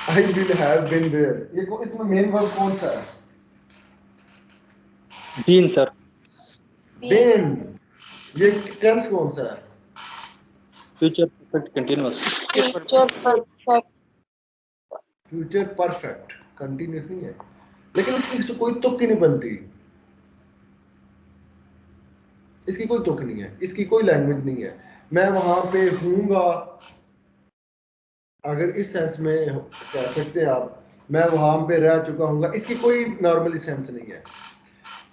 I will have been there, ये इसमें मेन वर्ब कौन सा है?
Been sir.
बीन। ये टेंस कौन सा है?
Future perfect continuous.
Future perfect
future perfect continuous नहीं है, लेकिन इसकी कोई तुक ही नहीं बनती, इसकी कोई तुक नहीं है, इसकी कोई लैंग्वेज नहीं है। मैं वहां पे हूंगा, अगर इस सेंस में कह सकते हैं आप, मैं वहां पे रह चुका हूंगा, इसकी कोई नॉर्मली सेंस नहीं है।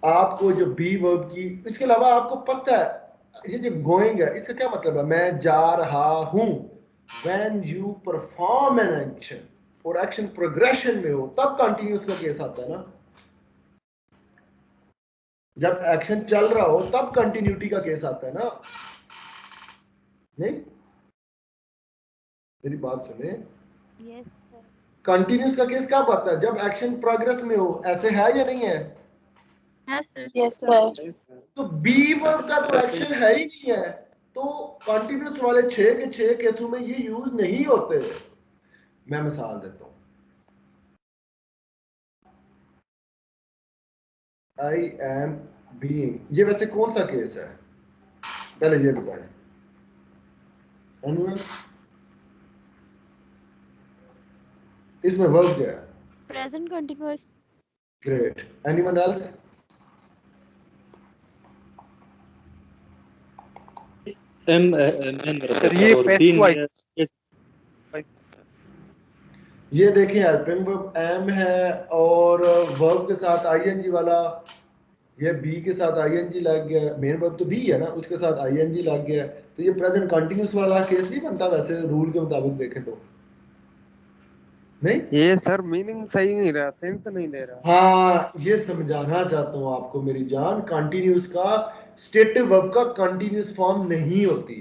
आपको जो बी वर्ब की, इसके अलावा आपको पता है ये जो गोइंग है इसका क्या मतलब है? मैं जा रहा हूं। When you perform an action और एक्शन प्रोग्रेशन में हो तब कंटिन्यूअस का केस आता है ना। जब एक्शन चल रहा हो तब कंटिन्यूटी का केस आता है ना। नहीं, मेरी बात सुने।
Yes sir.
कंटिन्यूअस का केस कब आता है? जब एक्शन प्रोग्रेस में हो। ऐसे है या नहीं है?
Yes sir.
Yes sir.
तो बी वर्ब का तो एक्शन है ही नहीं है, तो कंटिन्यूअस वाले 6 के 6 केसों में ये यूज नहीं होते। मैं मिसाल देता हूं, आई एम बीइंग, ये वैसे कौन सा केस है? पहले ये बताएं। एनीवन? इसमें वर्ब क्या है?
Present continuous.
Great. Anyone else?
Am main verb
sir
है
ये
और
पैसिव
बीन
वॉइस।
ये देखिए हेल्पिंग वर्ब एम है और वर्ब के साथ आईएनजी वाला, ये बी के साथ आईएनजी लग गया, मेन वर्ब तो बी है ना, उसके साथ आईएनजी लग गया, तो ये प्रेजेंट कंटीन्यूअस वाला केस नहीं बनता वैसे रूल के मुताबिक देखें तो। नहीं,
ये सर मीनिंग सही नहीं रहा, सेंस नहीं दे रहा।
हाँ ये समझाना चाहता हूं आपको मेरी जान, कंटीन्यूअस का स्टेटिव वर्ब का कंटीन्यूअस फॉर्म नहीं होती।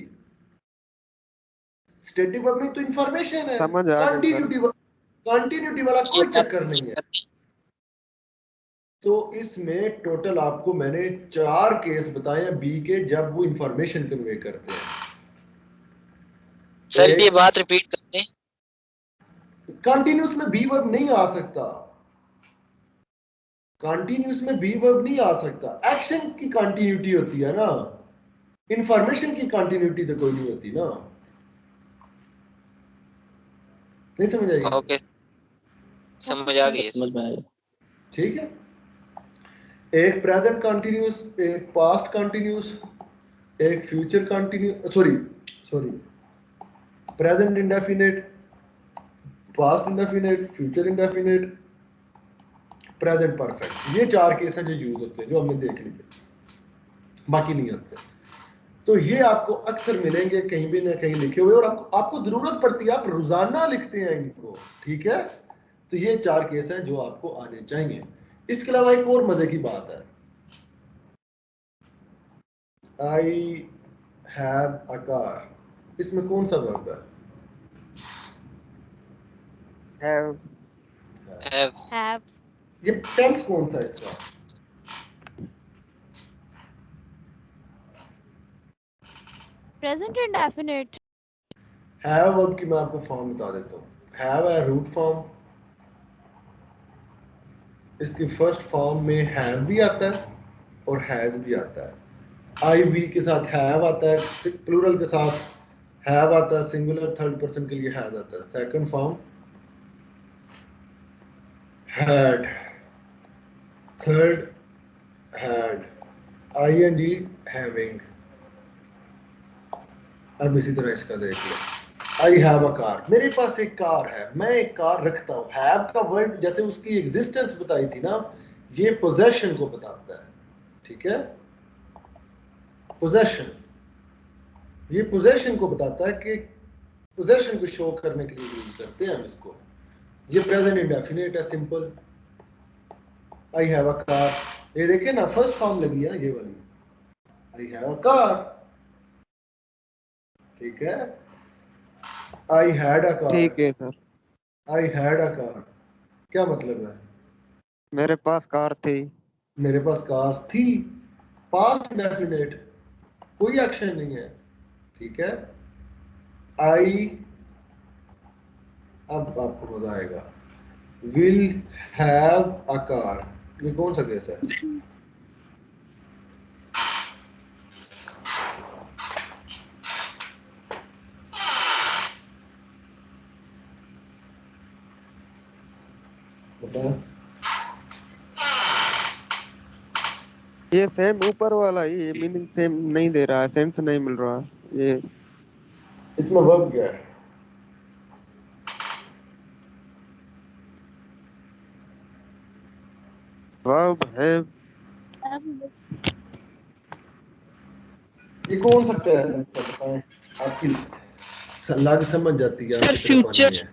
स्टेटिव वर्ब में तो इंफॉर्मेशन है,
समझ आ गई सर।
कंटिन्यूटी वाला कोई चक्कर नहीं है। तो इसमें टोटल आपको मैंने 4 केस बताए हैं बी के, जब वो इंफॉर्मेशन कन्वे करते हैं।
सर ये बात रिपीट करते हैं।
कंटिन्यूअस में बी वर्ब नहीं आ सकता, कंटिन्यूअस में बी वर्ब नहीं आ सकता। एक्शन की कंटिन्यूटी होती है ना, इंफॉर्मेशन की कंटिन्यूटी तो कोई नहीं होती ना। नहीं समझ आई?
ओके, समझ आ गई।
समझ में आया।
ठीक है, एक प्रेजेंट कंटिन्यूअस, एक पास्ट कंटिन्यूअस, एक future continuous, sorry present indefinite, past indefinite, future indefinite, present perfect. ये 4 केस हैं जो यूज होते हैं, जो हमने देख लिए, बाकी नहीं होते। तो ये आपको अक्सर मिलेंगे कहीं भी ना कहीं लिखे हुए, और आपको जरूरत पड़ती है, आप रोजाना लिखते हैं इनको। ठीक है, तो ये 4 केस हैं जो आपको आने चाहिए। इसके अलावा एक और मजे की बात है, आई हैव अ कार, इसमें कौन सा वर्ब है?
हैव।
ये टेंस कौन सा है इसका?
Present indefinite.
हैव वर्ब की मैं आपको फॉर्म बता देता हूँ। हैव है रूट फॉर्म, इसकी फर्स्ट फॉर्म में हैव भी आता है और हैज भी आता है। आई वी के साथ हैव आता है, प्लूरल के साथ हैव आता है, सिंगुलर थर्ड पर्सन के लिए हैज आता है। Second form had, third had, ING having. अब इसी तरह इसका देख लो, आई हैव अ कार, मेरे पास एक कार है, मैं एक कार रखता हूँ। हैव का वर्ड जैसे उसकी एग्जिस्टेंस बताई थी ना, ये पोजेशन को बताता है। ठीक है, पोजेशन, ये पोजेशन को बताता है कि पोजेशन को शो करने के लिए यूज करते हैं हम इसको। ये प्रेजेंट इंडेफिनिट है, simple. I have a car, ये देखिए ना फर्स्ट फॉर्म लगी है ना ये वाली, आई हैव अ कार। ठीक है, आई हैड अ कार,
ठीक है sir.
I had a car क्या मतलब है?
मेरे पास कार थी।
मेरे पास कार थी, पास्ट इंडेफिनिट, कोई एक्शन नहीं है। ठीक है, आई अब आपको मजा आएगा। विल हैव अ कार, ये कौन सा केस है? बताओ।
ये सेम ऊपर वाला ही मीनिंग सेम नहीं दे रहा है, सेंस नहीं मिल रहा ये।
इसमें वर्ब क्या है?
वर्ब है।
ये कौन सकता है? सब बताएं, आपकी लग समझ जाती है आप कितने पानी है।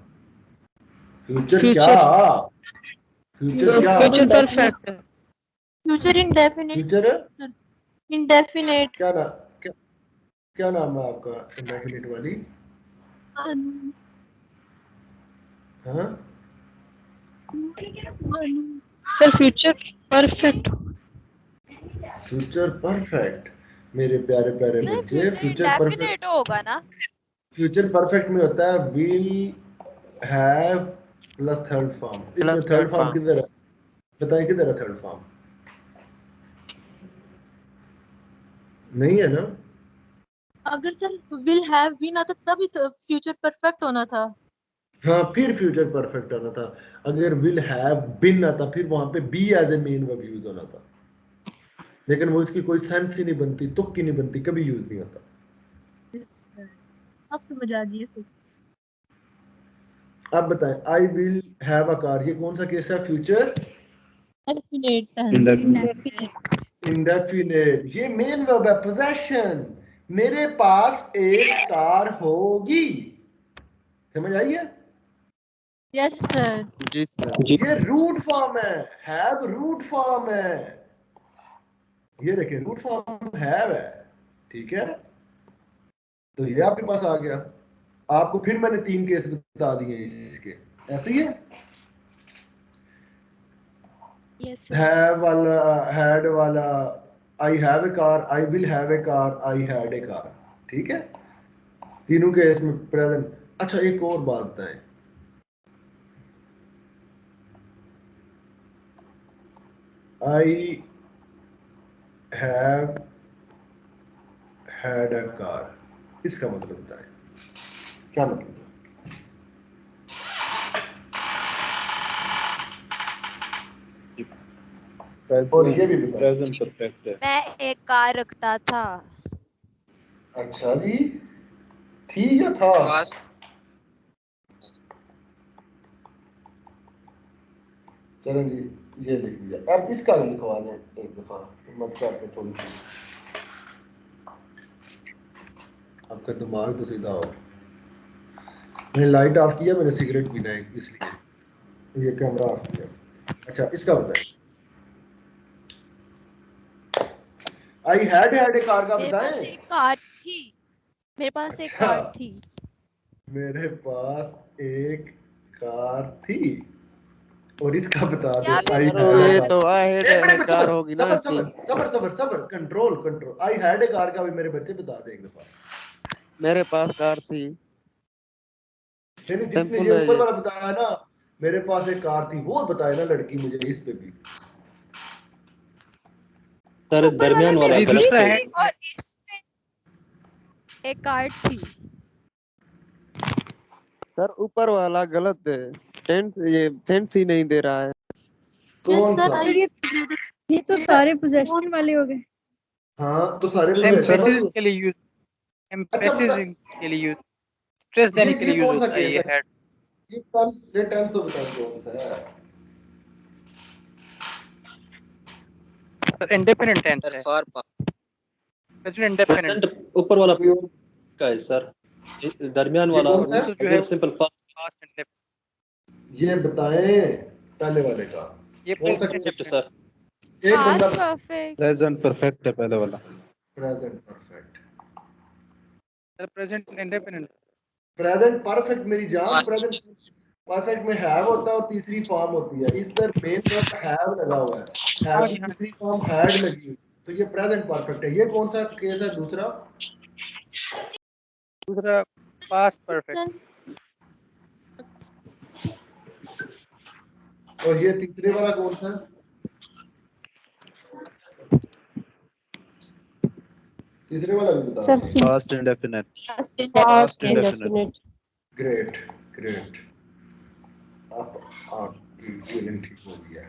फ्यूचर क्या? फ्यूचर क्या?
Future perfect, future indefinite,
future
indefinite,
क्या ना क्या, क्या नाम है आपका इंडेफिनिट वाली? हाँ
sir future perfect.
Future perfect, मेरे प्यारे प्यारे बच्चे, फ्यूचर परफेक्ट
इंडेफिनिट होगा ना?
फ्यूचर परफेक्ट में होता है will have plus third form. इसमें
प्लस
थर्ड फॉर्म किधर है? बताइए किधर है थर्ड फॉर्म? नहीं है ना?
अगर सर विल हैव बीन आता तभी तो फ्यूचर परफेक्ट होना था।
हाँ, फिर फ्यूचर परफेक्ट होना था। अगर विल हैव बीन आता फिर वहां पे be as a main verb use होना था, लेकिन वो इसकी कोई सेंस ही नहीं बनती, तुक की नहीं बनती, कभी यूज नहीं होता।
अब समझ आ गई सर।
अब बताएं, I will have a car, ये कौन सा केस है? Future
definite tense.
इंडेफिनिट, ये मेन वर्ब है, पोजेशन। मेरे पास एक कार होगी, समझ आई है?
Yes sir.
जी सर।
ये रूट फॉर्म है रूट फॉर्म है। ये देखिए रूट फॉर्म हैव है, ठीक है? तो ये आपके पास आ गया। आपको फिर मैंने 3 केस बता दिए इसके, ऐसे ही है।
Yes sir.
हैव वाला, हैड वाला, I have a car, I will have a car, I had a car, ठीक है? तीनों केस में प्रेजेंट। अच्छा एक और बात बताएं, I have had a car, इसका मतलब बताएं क्या मतलब है? और ये भी बताएं।
प्रेजेंट परफेक्ट है।
मैं एक कार रखता था।
अच्छा जी, थी या था?
पास
चलें जी, ये लिख लिया। अब इसका भी लिखवा दें एक दफा, मत करके थोड़ी सी, आपका दिमाग तो सीधा हो। मैंने लाइट ऑफ किया, मैंने सिगरेट पीना है इसलिए ये कैमरा ऑफ किया। अच्छा इसका बताएं, आई हैड ए कार का
मेरे पास
बताएं।
एक कार थी। मेरे पास एक
अच्छा,
कार थी।
मेरे पास एक कार थी, और इसका बता दे
क्या भी
आई
अरे
हैड ए
ये
कार।
तो हेड
एक मिनट
कार
सबर
होगी ना
सबर
इसकी।
सबर सबर सबर सबर, control control. I had a car का भी मेरे बच्चे बता दे एक दफा।
मेरे पास कार थी,
यानी जिसने
सिंपल
ये
है
ऊपर
ये।
वाला बताया ना, मेरे पास एक कार थी, वो बताए ना लड़की मुझे इस पे भी।
सर
ऊपर वाला
दरमियान वाला
मेरे
जी
भी
गलत
दूसरा
है।
है।
थी और इसमें एक कार थी।
सर ऊपर वाला गलत है, टेंस ये सेंस ही नहीं दे रहा है।
कौन सा?
सर
ये तो सारे पोजेशन वाले हो गए।
हाँ तो सारे
सर
पोजेशन
एम्फेसिस
वाली।
के लिए यूज,
अच्छा
एम्फेसिस
बता,
के लिए यूज, स्ट्रेस देने के
ये
लिए यूज
कौन सा
होता है
केस
ये
है?
हेड।
ये टेंस तो बताओ कौन सा है?
सर इंडेफिनिट टेंस
सर
है,
फॉर
प्रेजेंट इंडेफिनिट।
प्रेजेंट ऊपर वाला
कोई और?
का है सर, दरमियान
ये
वाला
कौन
और
सा है?
दूसरा जो है
सिंपल
पास्ट इंडेफिनिट।
ये बताएं पहले वाले का
ये
कौन सा
present
case?
Shift
indefinite.
Sir.
एक बंदा
पास्ट परफेक्ट।
प्रेजेंट परफेक्ट है पहले वाला।
Present perfect.
Sir present indefinite.
Present perfect मेरी जान,
पास्ट
प्रेजेंट परफेक्ट में हैव होता है और तीसरी फॉर्म होती है। इस तरह मेन वर्ब हैव लगा हुआ है, हैव
हाँ
की
जी हाँ।
तीसरी फॉर्म हैड लगी हुई, तो ये प्रेजेंट परफेक्ट है। ये कौन सा केस है दूसरा?
दूसरा पास्ट परफेक्ट।
और ये तीसरे वाला कौन सा है? तीसरे वाला भी बता दो।
Past indefinite.
Past indefinite.
Great great, अब आपकी फीलिंग ठीक हो गया।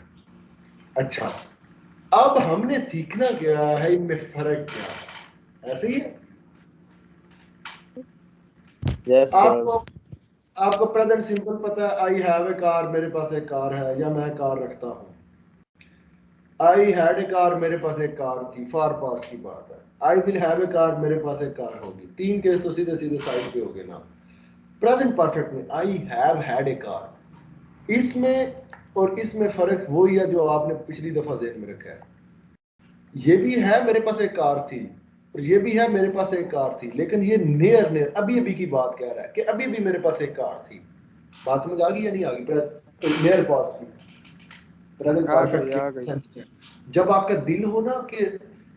अच्छा, अब हमने सीखना क्या है, इनमें फर्क क्या है, ऐसे ही है।
Yes, sir.
आपको प्रेजेंट सिंपल पता है, आई हैव ए कार, मेरे पास एक कार है, या मैं कार रखता हूँ। आई हैड ए कार, मेरे पास एक कार थी, फार पास्ट की बात है। I will have a car, मेरे पास एक कार होगी। तीन केस तो सीधे सीधे साइड पे हो गए ना। प्रेजेंट परफेक्ट में I have had a car, इसमें और इसमें फर्क वही है जो आपने पिछली दफा ध्यान में रखा है। ये भी है मेरे पास एक कार थी, और ये भी है मेरे पास एक कार थी, लेकिन ये नियर नियर अभी अभी की बात कह रहा है कि अभी भी मेरे पास एक कार थी। बात समझ आ गई या नहीं आ गई? नियर पास्ट की प्रेजेंट परफेक्ट के सेंस में जब आपका दिल हो ना कि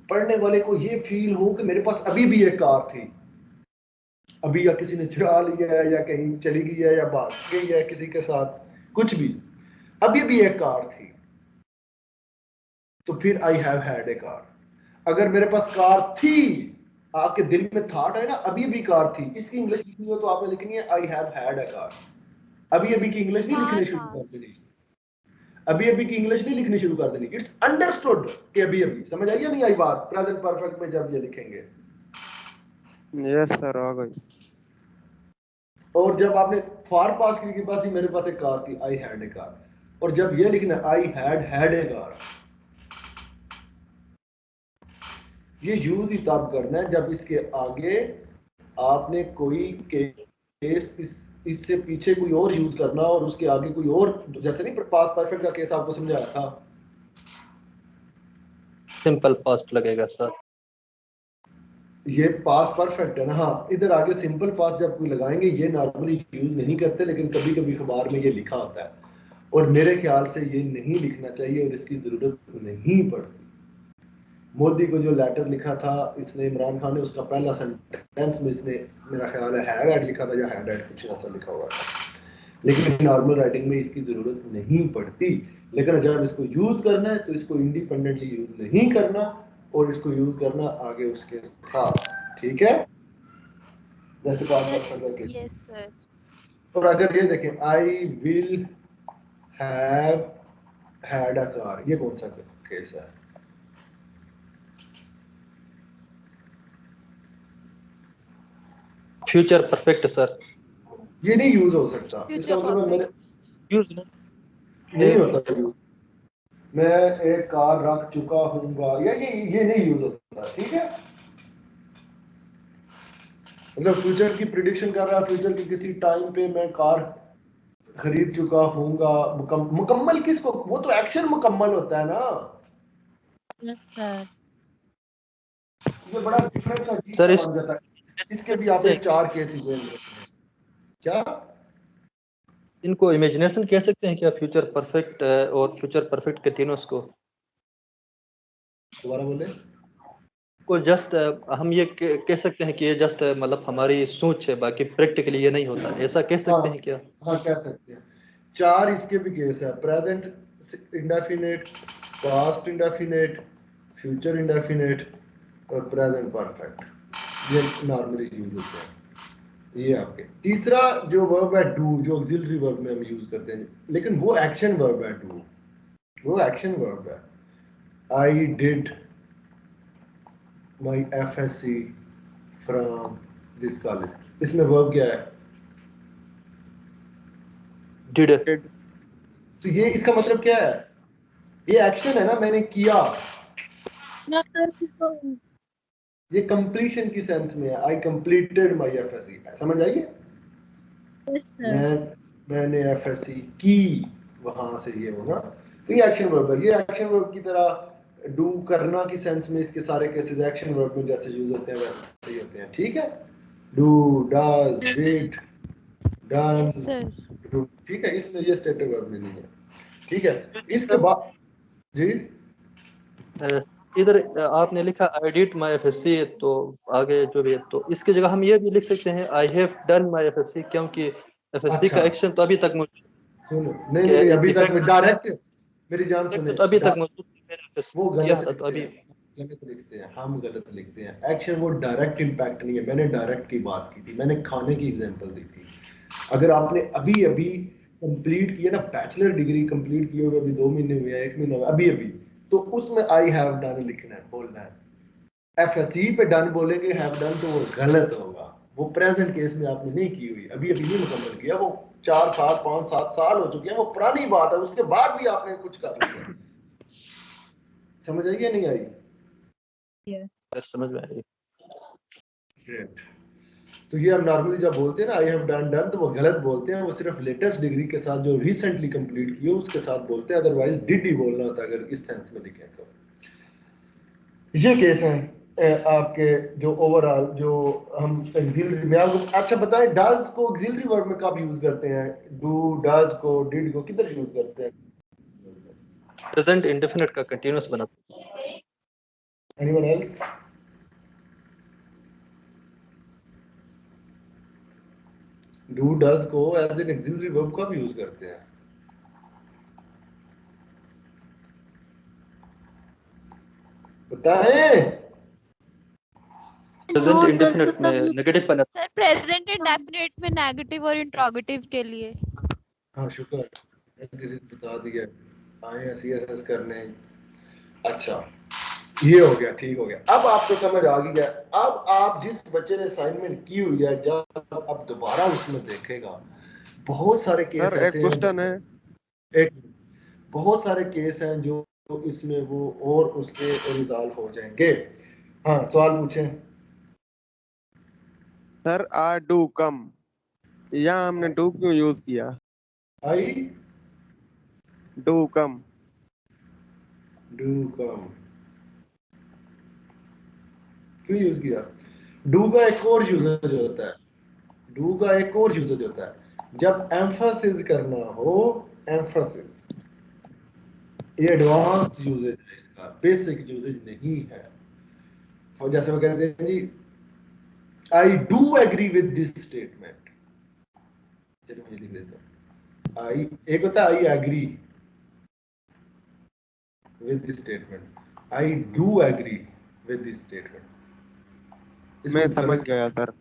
पढ़ने वाले को ये फील हो कि मेरे पास अभी भी एक कार थी, अभी या किसी ने चुरा लिया है, या कहीं चली गई है, या भाग गई है किसी के साथ, कुछ भी, अभी भी एक कार थी, तो फिर I have had a car. अगर मेरे पास कार थी, आपके दिल में थॉट है ना अभी भी कार थी, इसकी इंग्लिश लिखनी हो तो आपने लिखनी है I have had a car. अभी अभी की इंग्लिश नहीं लिखनी शुरू कर देनी, अभी अभी की इंग्लिश नहीं लिखनी शुरू कर देनी। इट्स अंडरस्टूड कि अभी अभी, समझ आई या नहीं आई बात? प्रेजेंट परफेक्ट में जब ये लिखेंगे,
यस सर, आ गई।
और जब आपने फार पास्ट की बात थी, मेरे पास एक कार थी, आई हैड ए कार, और जब ये लिखना आई हैड ए कार, ये यूज ही तब करना है जब इसके आगे आपने कोई केस इससे पीछे कोई और यूज करना और उसके आगे कोई और, जैसे नहीं पास्ट परफेक्ट का केस आपको समझाया था,
सिंपल पास्ट लगेगा सर।
ये पास्ट परफेक्ट है ना। हाँ, इधर आगे सिंपल पास्ट जब कोई लगाएंगे, ये नॉर्मली यूज नहीं करते, लेकिन कभी कभी अखबार में ये लिखा होता है, और मेरे ख्याल से ये नहीं लिखना चाहिए और इसकी जरूरत नहीं पड़ती। मोदी को जो लेटर लिखा था इसने, इमरान खान ने, उसका पहला सेंटेंस में इसने मेरा ख्याल है हैड लिखा था, या हैड कुछ ऐसा लिखा हुआ था, लेकिन नॉर्मल राइटिंग में इसकी जरूरत नहीं पड़ती। लेकिन जब इसको यूज करना है तो इसको इंडिपेंडेंटली यूज नहीं करना, और इसको यूज करना आगे उसके साथ, ठीक है? जैसे
यस सर।
और अगर ये देखें, आई will have had a car, ये कौन सा केस है?
Future perfect sir.
ये नहीं यूज हो सकता, इसका मतलब मेरे
यूज
नहीं होता यूज। मैं एक कार रख चुका हूँगा, या ये नहीं यूज होता, ठीक है? मतलब फ्यूचर की प्रिडिक्शन कर रहा है, फ्यूचर के किसी टाइम पे मैं कार खरीद चुका हूँगा, मुकम्मल किसको, वो तो एक्शन मुकम्मल होता है ना।
Yes sir.
ये बड़ा डिफरेंस अजीब
सर,
सा बन जाता है। इसके भी आपने 4 केस ही देख रखे हैं। क्या
इनको इमेजिनेशन कह सकते हैं क्या, फ्यूचर परफेक्ट और फ्यूचर परफेक्ट के तीनों को?
दोबारा बोले।
को जस्ट हम ये कह सकते हैं कि ये जस्ट मतलब हमारी सोच है, बाकी प्रैक्टिकली ये नहीं होता, ऐसा कह सकते हैं क्या?
हाँ, कह सकते हैं। 4 इसके भी केस है, present indefinite, past indefinite, future indefinite और प्रेजेंट परफेक्ट। ये नॉर्मली यूज होते हैं। ये आपके तीसरा जो वर्ब है डू, जो ऑक्सिलरी वर्ब में हम यूज करते हैं, लेकिन वो एक्शन वर्ब है। डू वो एक्शन वर्ब है। I did my FSC from this college, इसमें वर्ब क्या है?
डिड।
तो ये इसका मतलब क्या है? ये एक्शन है ना, मैंने किया। ये कंप्लीशन की सेंस में है, आई कंप्लीटेड माई FSC, समझ आइए? मैंने FSC की, वहां से ये होगा, तो ये एक्शन वर्ब है। ये एक्शन वर्ब की तरह डू करना की सेंस में इसके सारे केसेस एक्शन वर्ब में जैसे यूज होते हैं वैसे ही होते हैं, ठीक है? Do, does, did, done, do, ठीक है? इसमें ये स्टेटिक वर्ब में नहीं है, ठीक है? इसके बाद जी
इधर आपने लिखा आई डिड माई FSC, तो आगे जो भी है, तो इसकी जगह हम ये भी लिख सकते हैं I have done my FSC, क्योंकि FSC का एक्शन तो अभी तक
सुनो, नहीं अभी तक मैं डायरेक्ट, मेरी जान सुने,
तो अभी तक मौजूद
वो
किया
गलत
था, तो अभी
गलत लिखते हैं, हम गलत लिखते हैं। एक्शन वो डायरेक्ट इम्पैक्ट नहीं है, मैंने डायरेक्ट की बात की थी, मैंने खाने की एग्जांपल दी थी। अगर आपने अभी अभी कंप्लीट किया ना, बैचलर डिग्री कंप्लीट किए हुए अभी 2 महीने हुए, 1 महीना हुआ अभी अभी, तो उसमें आई हैव डन लिखना है, बोलना है। एफएसई पे डन बोलेंगे, हैव डन, तो वो गलत होगा। वो प्रेजेंट केस में आपने नहीं की हुई, अभी अभी नहीं मुकम्मल किया, वो 4 साल 5 7 साल हो चुके हैं, वो पुरानी बात है, उसके बाद भी आपने कुछ कर लिया। समझ आई या नहीं आई?
समझ में आई।
तो ये हम नॉर्मली जब बोलते हैं ना आई हैव डन, तो वो गलत बोलते हैं, वो सिर्फ लेटेस्ट डिग्री के साथ जो रिसेंटली कंप्लीट की हो उसके साथ बोलते हैं, अदरवाइज डिड ही बोलना होता है अगर इस सेंस में लिखें तो। ये केस हैं आपके जो ओवरऑल जो हम ऑक्सिलरी में आपको अच्छा बताएं, डज को ऑक्सिलरी वर्ब में कब यूज करते हैं? डू, डज को, डिड को किधर यूज करते हैं?
प्रेजेंट इंडेफिनिट का कंटीन्यूअस बनाते हैं।
Anyone else? डू डज को एज एन ऑक्सिलरी वर्ब कब यूज करते हैं? बताएं।
प्रेजेंट इंडेफिनिट में नेगेटिव बनाते
सर प्रेजेंट इंडेफिनिट में नेगेटिव और इंट्रोगेटिव के लिए।
हाँ शुक्र है, किसी ने बता दिया, आए सीएसएस करने। अच्छा ये हो गया, ठीक हो गया, अब आपको समझ आ गया। अब आप जिस बच्चे ने असाइनमेंट की हुई है, जब अब दोबारा उसमें देखेगा, बहुत सारे केस
सर
ऐसे
एक क्वेश्चन है,
एक बहुत सारे केस हैं जो इसमें वो और उसके रिजॉल्व हो जाएंगे। हाँ सवाल पूछें।
सर आ डू कम, यहाँ हमने डू क्यों यूज किया?
I
do come,
do come क्यों यूज किया? डू का एक और यूजेज होता है, डू का एक और यूजेज होता है जब एम्फसिस करना हो। एम्फसिस ये एडवांस यूजेज है, इसका बेसिक यूजेज नहीं है। और जैसे वो कहते हैं जी I do agree with this statement, चलो मुझे लिख देता हूं। आई एक होता है I agree with this statement, I do agree with this statement.
मैं समझ गया सर।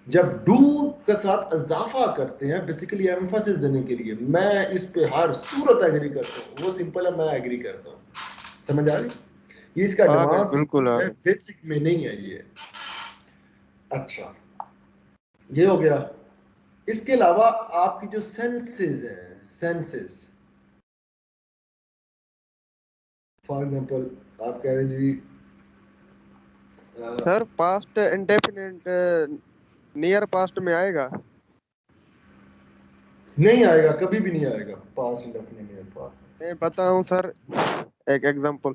जब डू के साथ इजाफा करते हैं बेसिकली एम्फसिस देने के लिए, मैं इस पे हर सूरत एग्री करता हूँ, वो सिंपल है, मैं एग्री करता हूँ। समझ आ गई? ये इसका एडवांस
बिल्कुल
है, बेसिक में नहीं है ये। अच्छा ये हो गया। इसके अलावा आपकी जो सेंसेस हैं, सेंसेस फॉर एग्जांपल आप कह रहे हैं जी
sir past indefinite near past में आएगा?
नहीं आएगा, कभी भी नहीं आएगा पास्ट इंडेफिनिट नियर पास्ट।
मैं बताऊं सर एक एग्जांपल।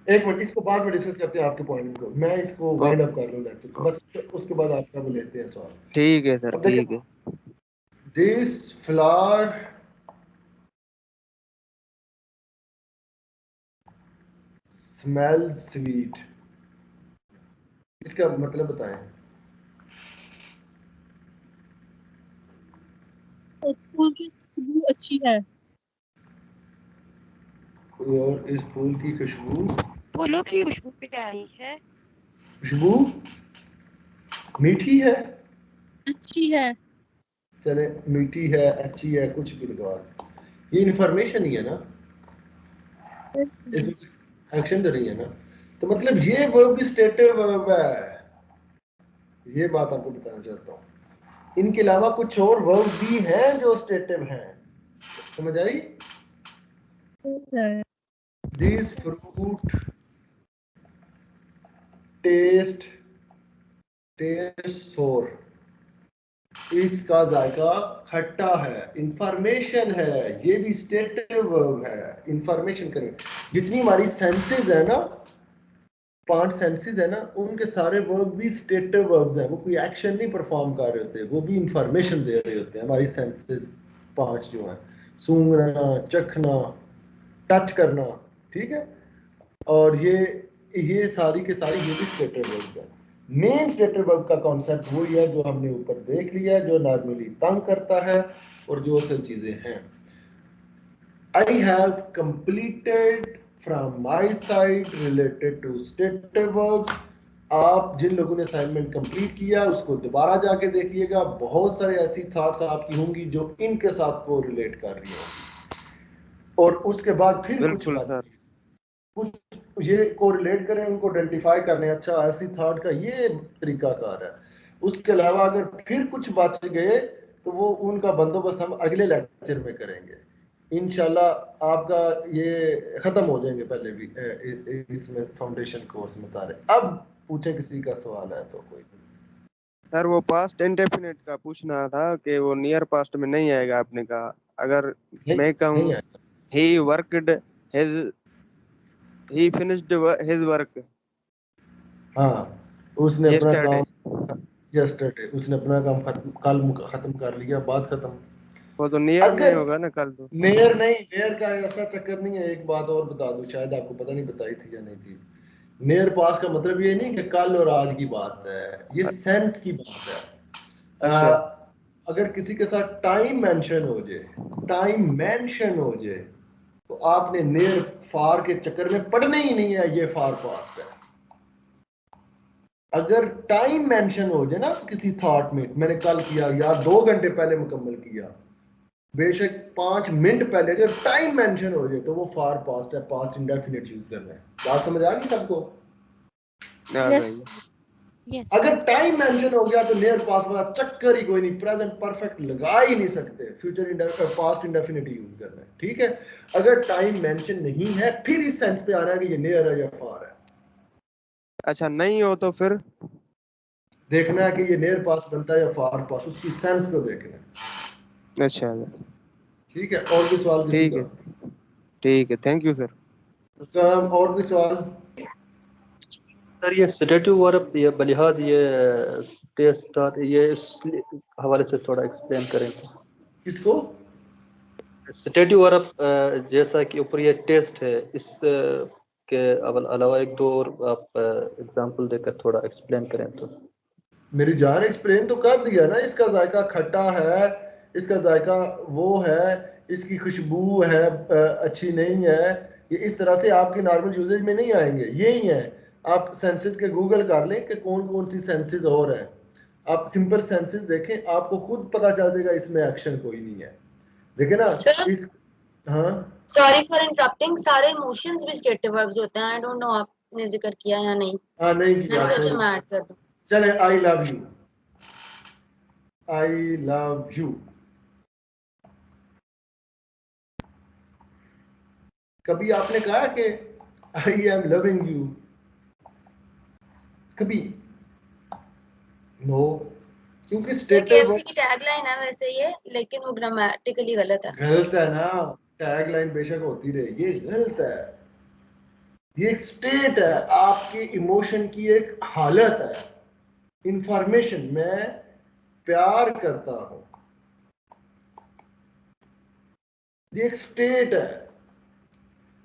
एक मिनट, इसको बाद में डिस्कस करते हैं आपके पॉइंट को, मैं इसको वाइंड अप कर लूं लेक्चर को, बस उसके बाद आपका वो लेते हैं सवाल।
ठीक है सर, ठीक है।
दिस फ्लावर स्मेल्स स्वीट, इसका मतलब बताएं।
फूल की खुशबू अच्छी है।
कोई और? इस फूल की खुशबू,
फूलों की खुशबू प्यारी है।
खुशबू मीठी है,
अच्छी है।
चले मीठी है, अच्छी है, कुछ भी लगा, ये इंफॉर्मेशन ही है ना, एक्शन तो नहीं है ना, तो मतलब ये वर्ब भी स्टेटिव वर्ब है, ये बात आपको बताना चाहता हूँ। इनके अलावा कुछ और वर्ब भी हैं जो स्टेटिव हैं, समझ आई?
सर
दिस फ्रूट टेस्ट सोर, इसका जायका खट्टा है, इंफॉर्मेशन है, ये भी स्टेटिव वर्ब है, इंफॉर्मेशन करें। जितनी हमारी सेंसेस है ना, 5 सेंसेस है ना, उनके सारे वर्ब भी स्टेटिव वर्ब्स हैं, वो कोई एक्शन नहीं परफॉर्म कर रहे होते, वो भी इंफॉर्मेशन दे रहे होते हैं। हमारी सेंसेस 5 जो हैं, सूंघना, चखना, टच करना, ठीक है, और ये सारी के सारी ये भी स्टेटिव वर्ब्स हैं। मेन स्टेटिव वर्ब का कॉन्सेप्ट वही है जो हमने ऊपर देख लिया, जो नॉर्मली तंग करता है, और जो सब चीजें हैं। I have completed from my side related to stative verbs। आप जिन लोगों ने असाइनमेंट कंप्लीट किया उसको दोबारा जाके देखिएगा, बहुत सारे ऐसी थॉट्स आपकी होंगी जो इनके साथ को रिलेट कर रही होंगी, और उसके बाद फिर
बिल्कुल सर।
कुछ ये को रिलेट करें, उनको आइडेंटिफाई करने, अच्छा ऐसी थॉट का ये तरीकाकार है। उसके अलावा अगर फिर कुछ बच गए तो वो उनका बंदोबस्त हम अगले लेक्चर में करेंगे इंशाल्लाह। आपका ये खत्म हो जाएंगे पहले भी इसमें फाउंडेशन कोर्स में सारे। अब पूछे किसी का सवाल है तो कोई।
सर वो पास्ट इंडेफिनिट का पूछना था कि वो नियर पास्ट में नहीं आएगा आपने कहा। अगर मैं कहूँ he worked his, he finished his work.
हाँ, उसने अपना काम यस्टरडे, उसने अपना काम कल खत्म कर लिया, बात खत्म।
वो तो नियर नहीं होगा ना कल तो।
नियर नहीं, नियर का ऐसा चक्कर नहीं है। एक बात और बता दूं, शायद आपको पता नहीं बताई थी या नहीं थी। नियर पास का मतलब ये नहीं कि कल और आज की बात है, ये सेंस की बात है। अगर किसी के साथ टाइम मेंशन हो जाए, टाइम मेंशन हो जाए, तो आपने नियर फार के चक्कर में पढ़ना ही नहीं है, ये फार पास्ट है। अगर टाइम मेंशन हो जाए ना किसी थॉट में, मैंने कल किया यार 2 घंटे पहले मुकम्मल किया, बेशक 5 मिनट पहले, अगर टाइम मेंशन हो जाए तो वो फार पास्ट है, पास्ट इंडेफिनिट यूज करना है। बात समझ आ गई सबको?
Yes.
अगर टाइम मेंशन हो गया तो नियर पास्ट वाला चक्कर ही कोई नहीं, प्रेजेंट परफेक्ट लगा ही नहीं सकते, future indefinite past indefinite use करना है, ठीक है। अगर टाइम मेंशन नहीं है फिर इस सेंस पे आना है कि ये नियर है या फार है।
अच्छा नहीं हो तो फिर
देखना है कि ये नियर पास्ट बनता है या फार पास्ट, उसकी सेंस को देखना है।
अच्छा
ठीक है, और भी सवाल किसी का?
ठीक है, थैंक यू सर।
और भी सवाल?
सर ये सेडेटिव वर्ब, ये बलिहाद, ये टेस्ट, ये इस हवाले से थोड़ा एक्सप्लेन करें।
किसको?
सेडेटिव वर्ब जैसा कि ऊपर ये टेस्ट है, इस के अलावा एक दो और आप एग्जांपल देकर थोड़ा एक्सप्लेन करें तो।
मेरी जान एक्सप्लेन तो कर दिया ना, इसका जायका खट्टा है, इसका जायका वो है, इसकी खुशबू है अच्छी नहीं है, ये इस तरह से आपके नॉर्मल यूजेज में नहीं आएंगे, यही है। आप सेंसेस के गूगल कर लें कि कौन कौन सी सेंसेस और हैं, आप सिंपल सेंसेस देखें, आपको खुद पता चल जाएगा इसमें एक्शन कोई नहीं है। देखे ना हाँ,
सॉरी फॉर इंटरप्टिंग, सारे इमोशंस भी स्टेटिव वर्ब्स होते हैं। आई डोंट नो आपने जिक्र किया या नहीं।
हाँ नहीं किया,
मैंने सोचा मैं ऐड कर दूं।
चले, आई love you, I love you. कभी आपने कहा कि आई एम लविंग यू? कभी नो, क्योंकि स्टेटिव
KFC की टैगलाइन है वैसे ये, लेकिन वो ग्रामेटिकली गलत है।
गलत है ना, टैगलाइन बेशक होती रहे, ये गलत है। ये एक स्टेट है, आपके इमोशन की एक हालत है। इंफॉर्मेशन, मैं प्यार करता हूं, ये एक स्टेट है,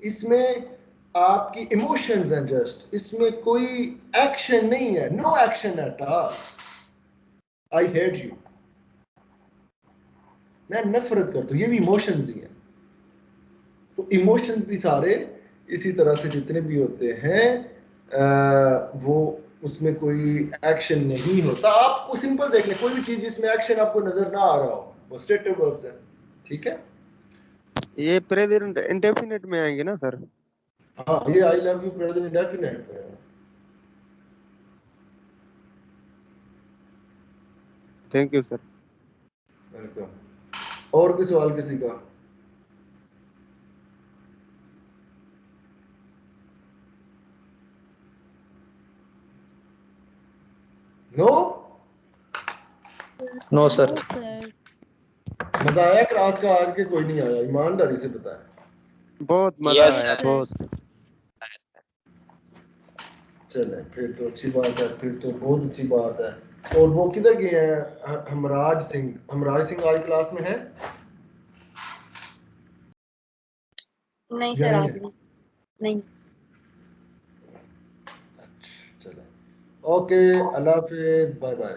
इसमें आपकी इमोशंस हैं जस्ट, इसमें कोई एक्शन नहीं है, no action at all. I hate you, मैं नफरत करता हूं, ये भी इमोशंस ही हैं। तो इमोशंस भी सारे इसी तरह से जितने भी होते हैं वो उसमें कोई एक्शन नहीं होता। आप सिंपल देख लें, कोई भी चीज जिसमें एक्शन आपको नजर ना आ रहा हो वो स्टेटिव वर्ब्स है, ठीक है।
ये प्रेजेंट इंडेफिनिट में आएंगे ना सर?
हाँ, ये I love you present indefinite में है।
Thank you sir.
वेलकम। और कोई सवाल किसी का? No
no sir.
मजा आया क्लास का? आज के कोई नहीं आया, ईमानदारी से बताएं।
बहुत मजा आया, बहुत।
चले फिर तो अच्छी बात है, फिर तो बहुत अच्छी बात है। और वो किधर गए हैं? हमराज सिंह, हमराज सिंह आज क्लास में है?
नहीं सर, आज नहीं।
चलो, ओके, अल्लाह हाफिज, बाय बाय।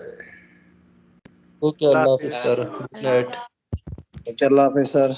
ओके, अल्लाह हाफिज सर, गुड नाइट।
चल हाफिज सर।